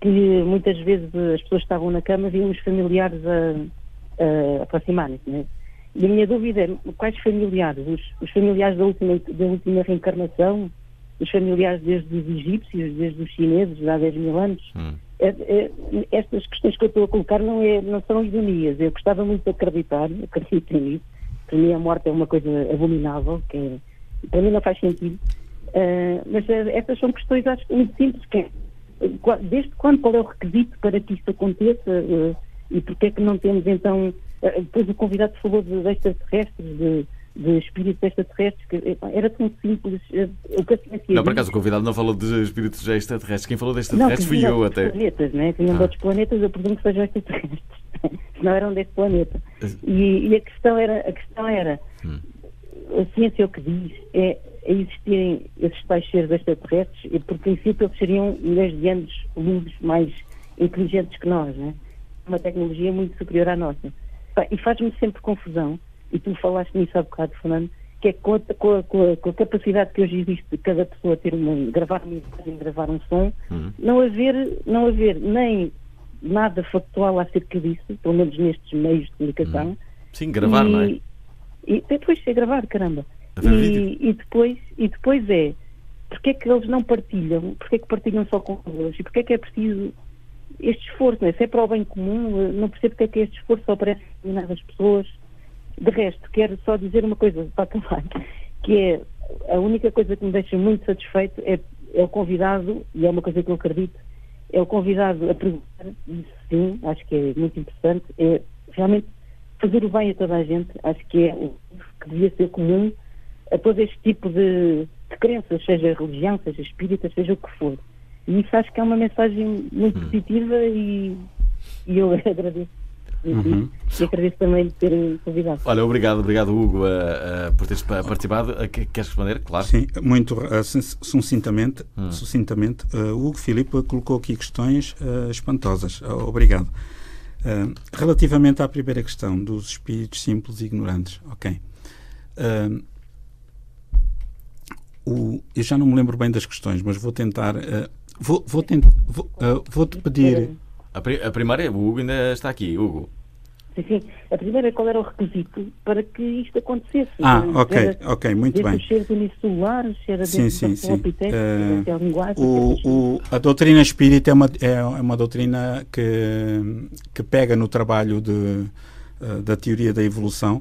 que muitas vezes as pessoas estavam na cama e viam os familiares a aproximarem-se, né? E a minha dúvida é, quais familiares? Os familiares da última reencarnação? Os familiares desde os egípcios, desde os chineses, há 10 mil anos? Estas questões que eu estou a colocar não são ironias. Eu gostava muito de acredito nisso. Para mim a morte é uma coisa abominável, para mim não faz sentido. Mas estas são questões, acho, muito simples. Desde quando, qual é o requisito para que isto aconteça? E porque é que não temos então... Depois o convidado falou de extraterrestres, de espíritos extraterrestres, que era tão simples. Não, por acaso o convidado não falou de espíritos extraterrestres. Quem falou de extraterrestres fui eu até. Planetas, né? Vinham de outros planetas, eu presumo que sejam extraterrestres. Não eram deste planeta. E a questão era a ciência o que diz é existirem esses tais seres extraterrestres, e por princípio eles seriam milhares de anos luz mais inteligentes que nós, né? Uma tecnologia muito superior à nossa. E faz-me sempre confusão, e tu falaste nisso há bocado, Fernando, que é com a capacidade que hoje existe de cada pessoa ter gravar uma imagem, gravar um som, não haver nem nada factual acerca disso, pelo menos nestes meios de comunicação. Sim, gravar, não é? E depois é gravar, caramba. E depois é, porque é que eles não partilham? Porque é que partilham só com eles? E porque é que é preciso este esforço? Não é? Se é para o bem comum, não percebo porque é que este esforço só aparece em determinadas pessoas. De resto, quero só dizer uma coisa para acabar, que é a única coisa que me deixa muito satisfeito é o convidado, e é uma coisa que eu acredito, é o convidado a perguntar, isso sim, acho que é muito interessante, é realmente fazer o bem a toda a gente. Acho que é o que devia ser comum a todo este tipo de crenças, seja religião, seja espírita, seja o que for. E isso acho que é uma mensagem muito positiva e eu agradeço. E agradeço também de terem convidado. Olha, obrigado Hugo, por teres participado. Queres responder? Claro. Sim, muito sucintamente. Hugo Filipe colocou aqui questões espantosas. Obrigado. Relativamente à primeira questão dos espíritos simples e ignorantes, ok. Eu já não me lembro bem das questões, mas vou tentar. Vou-te pedir. A primeira, o Hugo ainda está aqui, Hugo. Sim. A primeira é qual era o requisito para que isto acontecesse. Ok, muito bem. Os seres unicelulares, se era dentro da Opitec, a linguagem... A doutrina espírita é uma doutrina que pega no trabalho da teoria da evolução,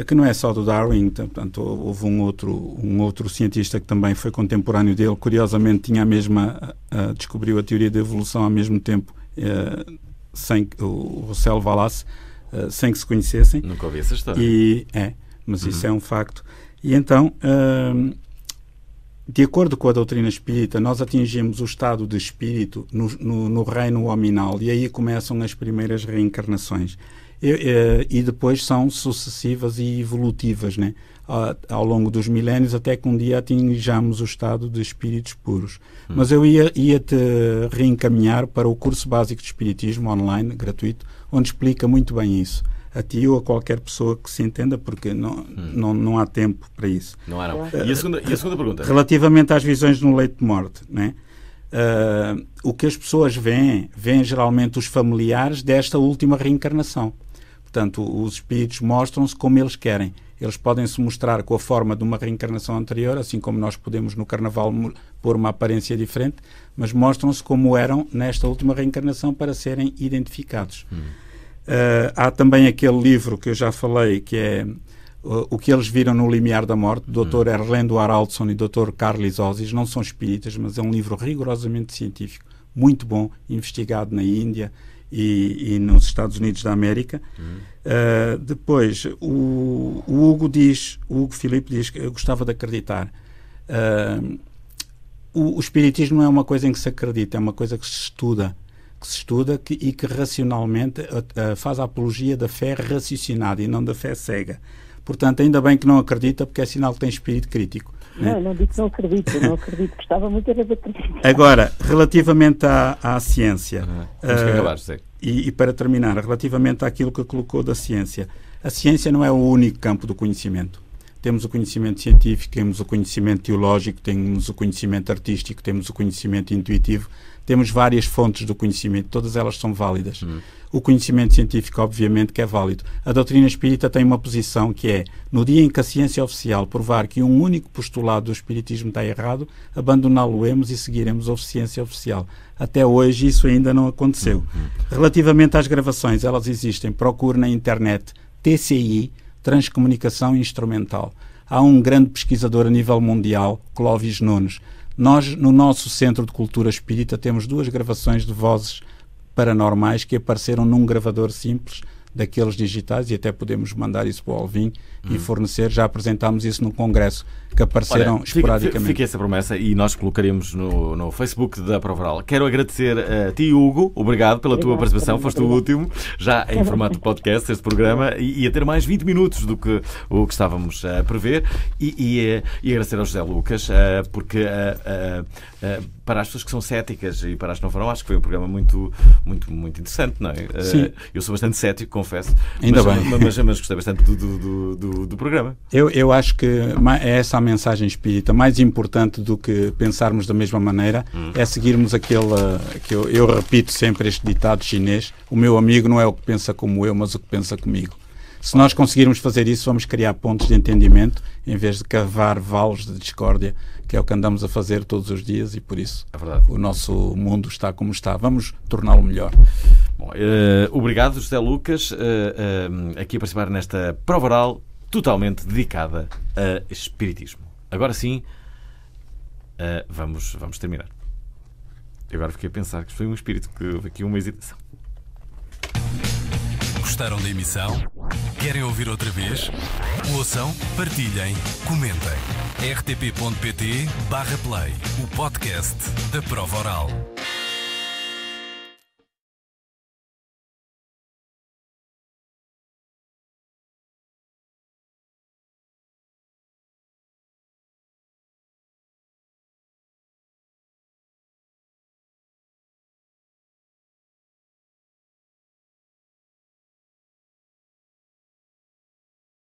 que não é só do Darwin. Portanto, houve um outro cientista que também foi contemporâneo dele, curiosamente tinha descobriu a teoria da evolução ao mesmo tempo, o Russell Wallace, sem que se conhecessem. Nunca ouvi essa história. Mas isso é um facto. E então, de acordo com a doutrina espírita, nós atingimos o estado de espírito no reino hominal, e aí começam as primeiras reencarnações. E depois são sucessivas e evolutivas, né? Ao longo dos milénios, até que um dia atinjamos o estado de espíritos puros. Mas eu ia-te reencaminhar para o curso básico de Espiritismo online, gratuito, onde explica muito bem isso. A ti ou a qualquer pessoa que se entenda, porque não há tempo para isso. Não há, não. E a segunda pergunta? Relativamente às visões no leito de morte, né? O que as pessoas veem geralmente os familiares desta última reencarnação. Portanto, os espíritos mostram-se como eles querem. Eles podem se mostrar com a forma de uma reencarnação anterior, assim como nós podemos no Carnaval pôr uma aparência diferente, mas mostram-se como eram nesta última reencarnação para serem identificados. Há também aquele livro que eu já falei, que é O que eles viram no limiar da morte, do Dr. Erlendo Haraldsson e Dr. Carlis Osis. Não são espíritas, mas é um livro rigorosamente científico, muito bom, investigado na Índia e nos Estados Unidos da América. Depois, o Hugo Filipe diz que eu gostava de acreditar. O espiritismo não é uma coisa em que se acredita, é uma coisa que se estuda. E que racionalmente faz a apologia da fé raciocinada e não da fé cega. Portanto, ainda bem que não acredita, porque é sinal que tem espírito crítico. Não digo que não acredito, gostava muito de acreditar. Agora, relativamente à ciência, Temos que acabar, sei. E para terminar, relativamente àquilo que colocou da ciência, a ciência não é o único campo do conhecimento. Temos o conhecimento científico, temos o conhecimento teológico, temos o conhecimento artístico, temos o conhecimento intuitivo, temos várias fontes do conhecimento, todas elas são válidas. O conhecimento científico, obviamente, que é válido. A doutrina espírita tem uma posição que é, no dia em que a ciência oficial provar que um único postulado do espiritismo está errado, abandoná-lo-emos e seguiremos a ciência oficial. Até hoje isso ainda não aconteceu. Relativamente às gravações, elas existem. Procure na internet TCI, Transcomunicação Instrumental. Há um grande pesquisador a nível mundial, Clóvis Nunes. Nós, no nosso Centro de Cultura Espírita, temos 2 gravações de vozes paranormais que apareceram num gravador simples, daqueles digitais, e até podemos mandar isso para o Alvin e fornecer. Já apresentámos isso no congresso, que apareceram esporadicamente. Fica essa promessa e nós colocaremos no Facebook da Provaral. Quero agradecer a ti, Hugo, obrigado pela tua participação, foste o último, já em formato de podcast, este programa, e a ter mais 20 minutos do que o que estávamos a prever, e agradecer ao José Lucas, porque para as pessoas que são céticas e para as que não foram, acho que foi um programa muito interessante, não é? Sim. Eu sou bastante cético, confesso. Ainda bem. Mas gostei bastante do programa. Eu acho que é essa a mensagem espírita. Mais importante do que pensarmos da mesma maneira é seguirmos aquele que eu repito sempre, este ditado chinês: o meu amigo não é o que pensa como eu, mas o que pensa comigo. Se nós conseguirmos fazer isso, vamos criar pontos de entendimento em vez de cavar valos de discórdia, que é o que andamos a fazer todos os dias, e por isso o nosso mundo está como está. Vamos torná-lo melhor. Bom, obrigado, José Lucas, aqui a participar nesta prova oral totalmente dedicada a espiritismo. Agora sim, vamos terminar. Eu agora fiquei a pensar que foi um espírito, que houve aqui uma hesitação. Gostaram da emissão? Querem ouvir outra vez? Ouçam, partilhem, comentem. rtp.pt/play, o podcast da Prova Oral.